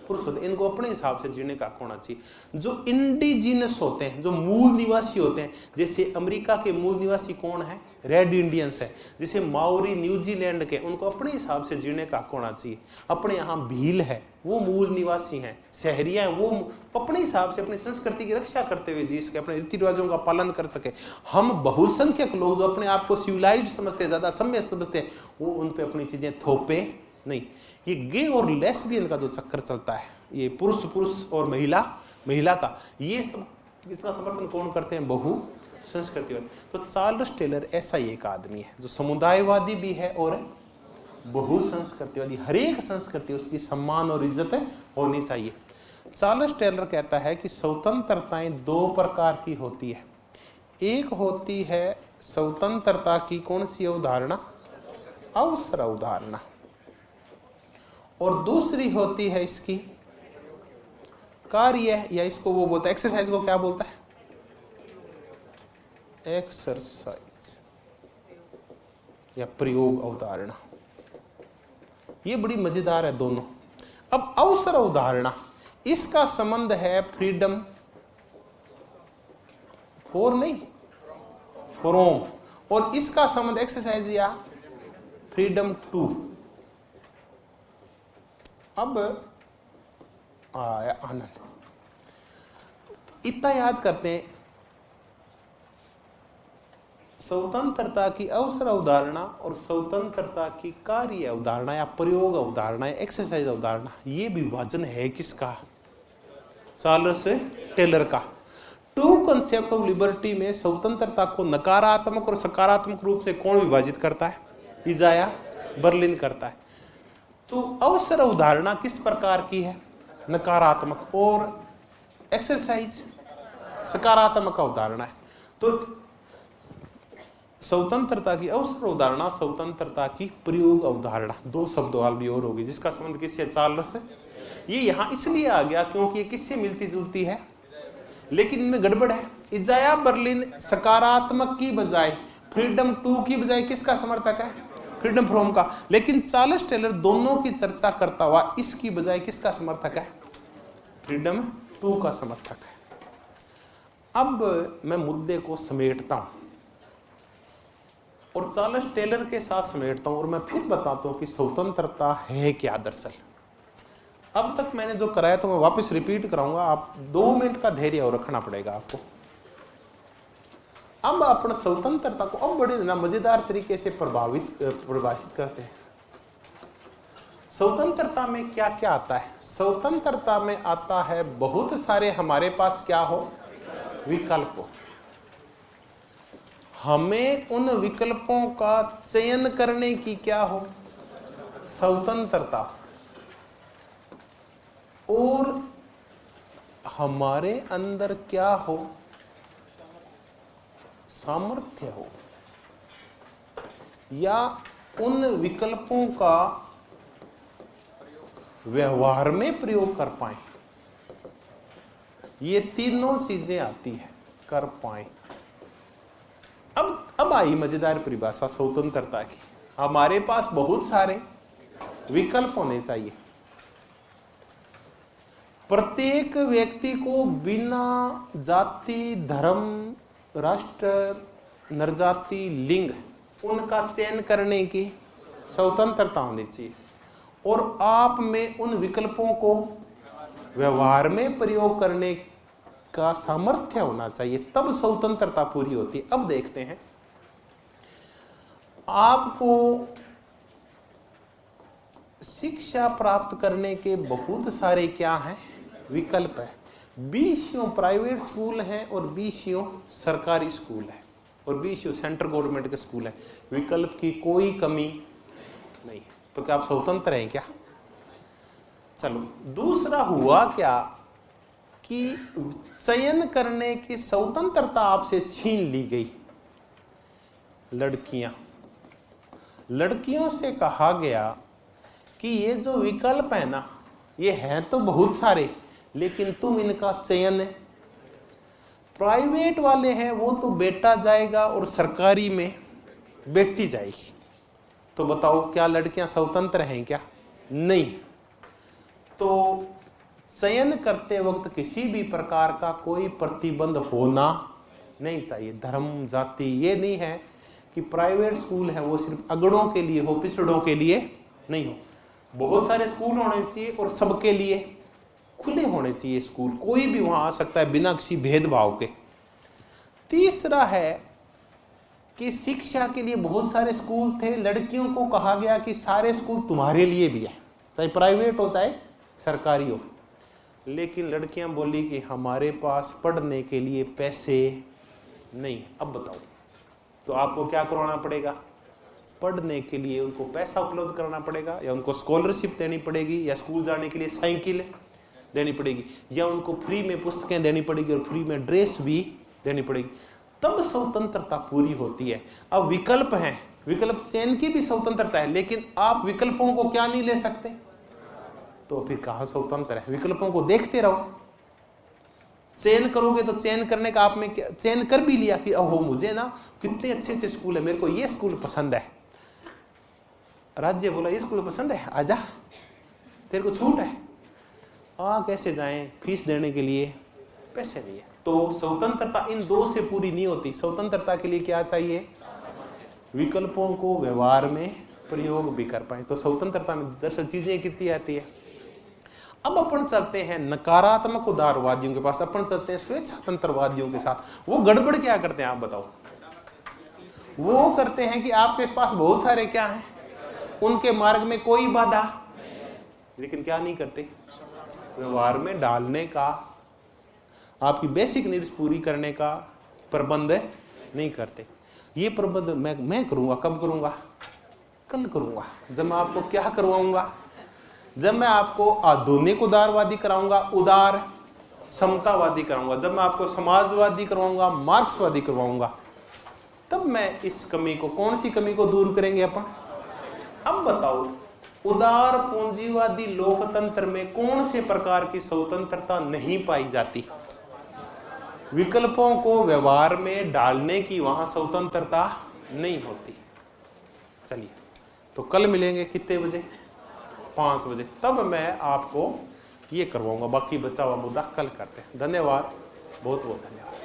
पुरुष होते हैं, इनको अपने हिसाब से जीने का हक होना चाहिए। जो इंडिजिनस होते हैं, जो मूल निवासी होते हैं, जैसे अमेरिका के मूल निवासी कौन है? रेड इंडियंस है। जैसे माओरी न्यूजीलैंड के, उनको अपने हिसाब से जीने का हक होना चाहिए। अपने यहाँ भील है, वो मूल निवासी हैं, शहरिया हैं, वो अपने हिसाब से अपनी संस्कृति की रक्षा करते हुए जी सके, अपने रीति रिवाजों का पालन कर सके। हम बहुसंख्यक लोग जो अपने आप को सिविलाइज्ड समझते हैं, ज्यादा सभ्य समझते हैं, वो उन पे अपनी चीजें थोपे नहीं। ये गे और लेस्बियन का जो चक्कर चलता है, ये पुरुष पुरुष और महिला महिला का, ये सब इसका समर्थन कौन करते हैं? बहु संस्कृतिवाद। तो चार्ल्स टेलर ऐसा ही एक आदमी है जो समुदायवादी भी है और बहुसंस्कृतिवादी। हर एक संस्कृति उसकी सम्मान और इज्जत होनी चाहिए। चार्ल्स टेलर कहता है कि स्वतंत्रताएं दो प्रकार की होती है। एक होती है स्वतंत्रता की कौन सी अवधारणा? अवसर अवधारणा। और दूसरी होती है इसकी कार्य, या इसको वो बोलता है एक्सरसाइज को क्या बोलता है? एक्सरसाइज या प्रयोग अवधारणा। ये बड़ी मजेदार है दोनों। अब अवसर अवधारणा, इसका संबंध है फ्रीडम फॉर नहीं फ्रॉम, और इसका संबंध एक्सरसाइज या फ्रीडम टू। अब आया आनंद। इतना याद करते हैं, स्वतंत्रता की अवसर अवधारणा और स्वतंत्रता की कार्य अवधारणा या प्रयोग अवधारणा या एक्सरसाइज अवधारणा, ये विभाजन है किसका? चार्ल्स टेलर का। टू कंसेप्ट ऑफ लिबर्टी में स्वतंत्रता को नकारात्मक और सकारात्मक रूप से कौन विभाजित करता है? इजाया बर्लिन करता है। तो अवसर अवधारणा किस प्रकार की है? नकारात्मक, और एक्सरसाइज सकारात्मक अवधारणा है। तो स्वतंत्रता की अवसर अवधारणा, स्वतंत्रता की प्रयोग अवधारणा, दो शब्दावली और होगी जिसका संबंध किससे? चार्ल्स से। ये यहां इसलिए आ गया क्योंकि ये किससे मिलती जुलती है, लेकिन इनमें गड़बड़ है। इजाया बर्लिन सकारात्मक की बजाय, फ्रीडम टू की बजाय किसका समर्थक है? फ्रीडम फ्रॉम का। लेकिन चार्ल्स टेलर दोनों की चर्चा करता हुआ इसकी बजाय किसका समर्थक है? फ्रीडम टू का समर्थक है। अब मैं मुद्दे को समेटता हूं और चार्ल्स टेलर के साथ समेटता हूं और मैं फिर बताता हूं कि स्वतंत्रता है क्या दरअसल। अब तक मैंने जो कराया तो मैं वापस रिपीट कराऊंगा, आप 2 मिनट का धैर्य और रखना पड़ेगा आपको। अब अपने स्वतंत्रता को अब बड़े ना मजेदार तरीके से परिभाषित करते हैं। स्वतंत्रता में क्या क्या आता है? स्वतंत्रता में आता है बहुत सारे हमारे पास क्या हो? विकल्प हो। हमें उन विकल्पों का चयन करने की क्या हो? स्वतंत्रता। और हमारे अंदर क्या हो? सामर्थ्य हो, या उन विकल्पों का व्यवहार में प्रयोग कर पाए। ये तीनों चीजें आती है, कर पाए। अब आई मजेदार परिभाषा स्वतंत्रता की। हमारे पास बहुत सारे विकल्प होने चाहिए। प्रत्येक व्यक्ति को बिना जाति, धर्म, राष्ट्र, नरजाति, लिंग उनका चयन करने की स्वतंत्रता होनी चाहिए और आप में उन विकल्पों को व्यवहार में प्रयोग करने का सामर्थ्य होना चाहिए, तब स्वतंत्रता पूरी होती है। अब देखते हैं, आपको शिक्षा प्राप्त करने के बहुत सारे क्या हैं? विकल्प है। 20 प्राइवेट स्कूल हैं और 20 सरकारी स्कूल है और 20 सेंट्रल गवर्नमेंट के स्कूल है। विकल्प की कोई कमी नहीं। तो क्या आप स्वतंत्र हैं क्या? चलो, दूसरा हुआ क्या कि चयन करने की स्वतंत्रता आपसे छीन ली गई। लड़कियों से कहा गया कि ये जो विकल्प है ना, ये हैं तो बहुत सारे, लेकिन तुम इनका चयन, प्राइवेट वाले हैं वो तो बेटा जाएगा और सरकारी में बेटी जाएगी। तो बताओ, क्या लड़कियां स्वतंत्र हैं क्या? नहीं। तो चयन करते वक्त किसी भी प्रकार का कोई प्रतिबंध होना नहीं चाहिए। धर्म, जाति, ये नहीं है कि प्राइवेट स्कूल है वो सिर्फ अगड़ों के लिए हो, पिछड़ों के लिए नहीं हो। बहुत सारे स्कूल होने चाहिए और सबके लिए खुले होने चाहिए स्कूल, कोई भी वहां आ सकता है बिना किसी भेदभाव के। तीसरा है कि शिक्षा के लिए बहुत सारे स्कूल थे, लड़कियों को कहा गया कि सारे स्कूल तुम्हारे लिए भी है, चाहे प्राइवेट हो चाहे सरकारी हो। लेकिन लड़कियां बोली कि हमारे पास पढ़ने के लिए पैसे नहीं। अब बताओ, तो आपको क्या करवाना पड़ेगा? पढ़ने के लिए उनको पैसा उपलब्ध कराना पड़ेगा, या उनको स्कॉलरशिप देनी पड़ेगी, या स्कूल जाने के लिए साइकिल देनी पड़ेगी, या उनको फ्री में पुस्तकें देनी पड़ेगी और फ्री में ड्रेस भी देनी पड़ेगी। तब स्वतंत्रता पूरी होती है। अब विकल्प हैं, विकल्प चयन की भी स्वतंत्रता है, लेकिन आप विकल्पों को क्या नहीं ले सकते, तो फिर कहां स्वतंत्र है? विकल्पों को देखते रहो। चयन करोगे तो चयन करने का आप में क्या, चयन कर भी लिया कि ओहो मुझे ना कितने अच्छे अच्छे स्कूल है, मेरे को ये स्कूल पसंद है। राज्य बोला ये स्कूल पसंद है, आजा, तेरे को छूट है। कैसे जाएं? फीस देने के लिए पैसे नहीं है। तो स्वतंत्रता इन दो से पूरी नहीं होती। स्वतंत्रता के लिए क्या चाहिए? विकल्पों को व्यवहार में प्रयोग भी कर पाए। तो स्वतंत्रता में दरअसल चीजें कितनी आती है। अब अपन चलते हैं नकारात्मक उदारवादियों के पास, अपन चलते हैं स्वेच्छातंत्रवादियों के साथ। वो गड़बड़ क्या करते हैं आप बताओ? वो करते हैं कि आपके पास बहुत सारे क्या हैं, उनके मार्ग में कोई बाधा, लेकिन क्या नहीं करते? व्यवहार में डालने का, आपकी बेसिक नीड्स पूरी करने का प्रबंध नहीं करते। ये प्रबंध मैं करूंगा। कब करूंगा? कल करूंगा। जब मैं आपको क्या करवाऊंगा? जब मैं आपको आधुनिक उदारवादी कराऊंगा, उदार समतावादी कराऊंगा, जब मैं आपको समाजवादी करवाऊंगा, मार्क्सवादी करवाऊंगा, तब मैं इस कमी को, कौन सी कमी को दूर करेंगे अपन? अब बताओ, उदार पूंजीवादी लोकतंत्र में कौन से प्रकार की स्वतंत्रता नहीं पाई जाती? विकल्पों को व्यवहार में डालने की वहां स्वतंत्रता नहीं होती। चलिए, तो कल मिलेंगे कितने बजे? 5 बजे। तब मैं आपको ये करवाऊंगा, बाकी बचा हुआ मुद्दा कल करते हैं। धन्यवाद, बहुत बहुत धन्यवाद।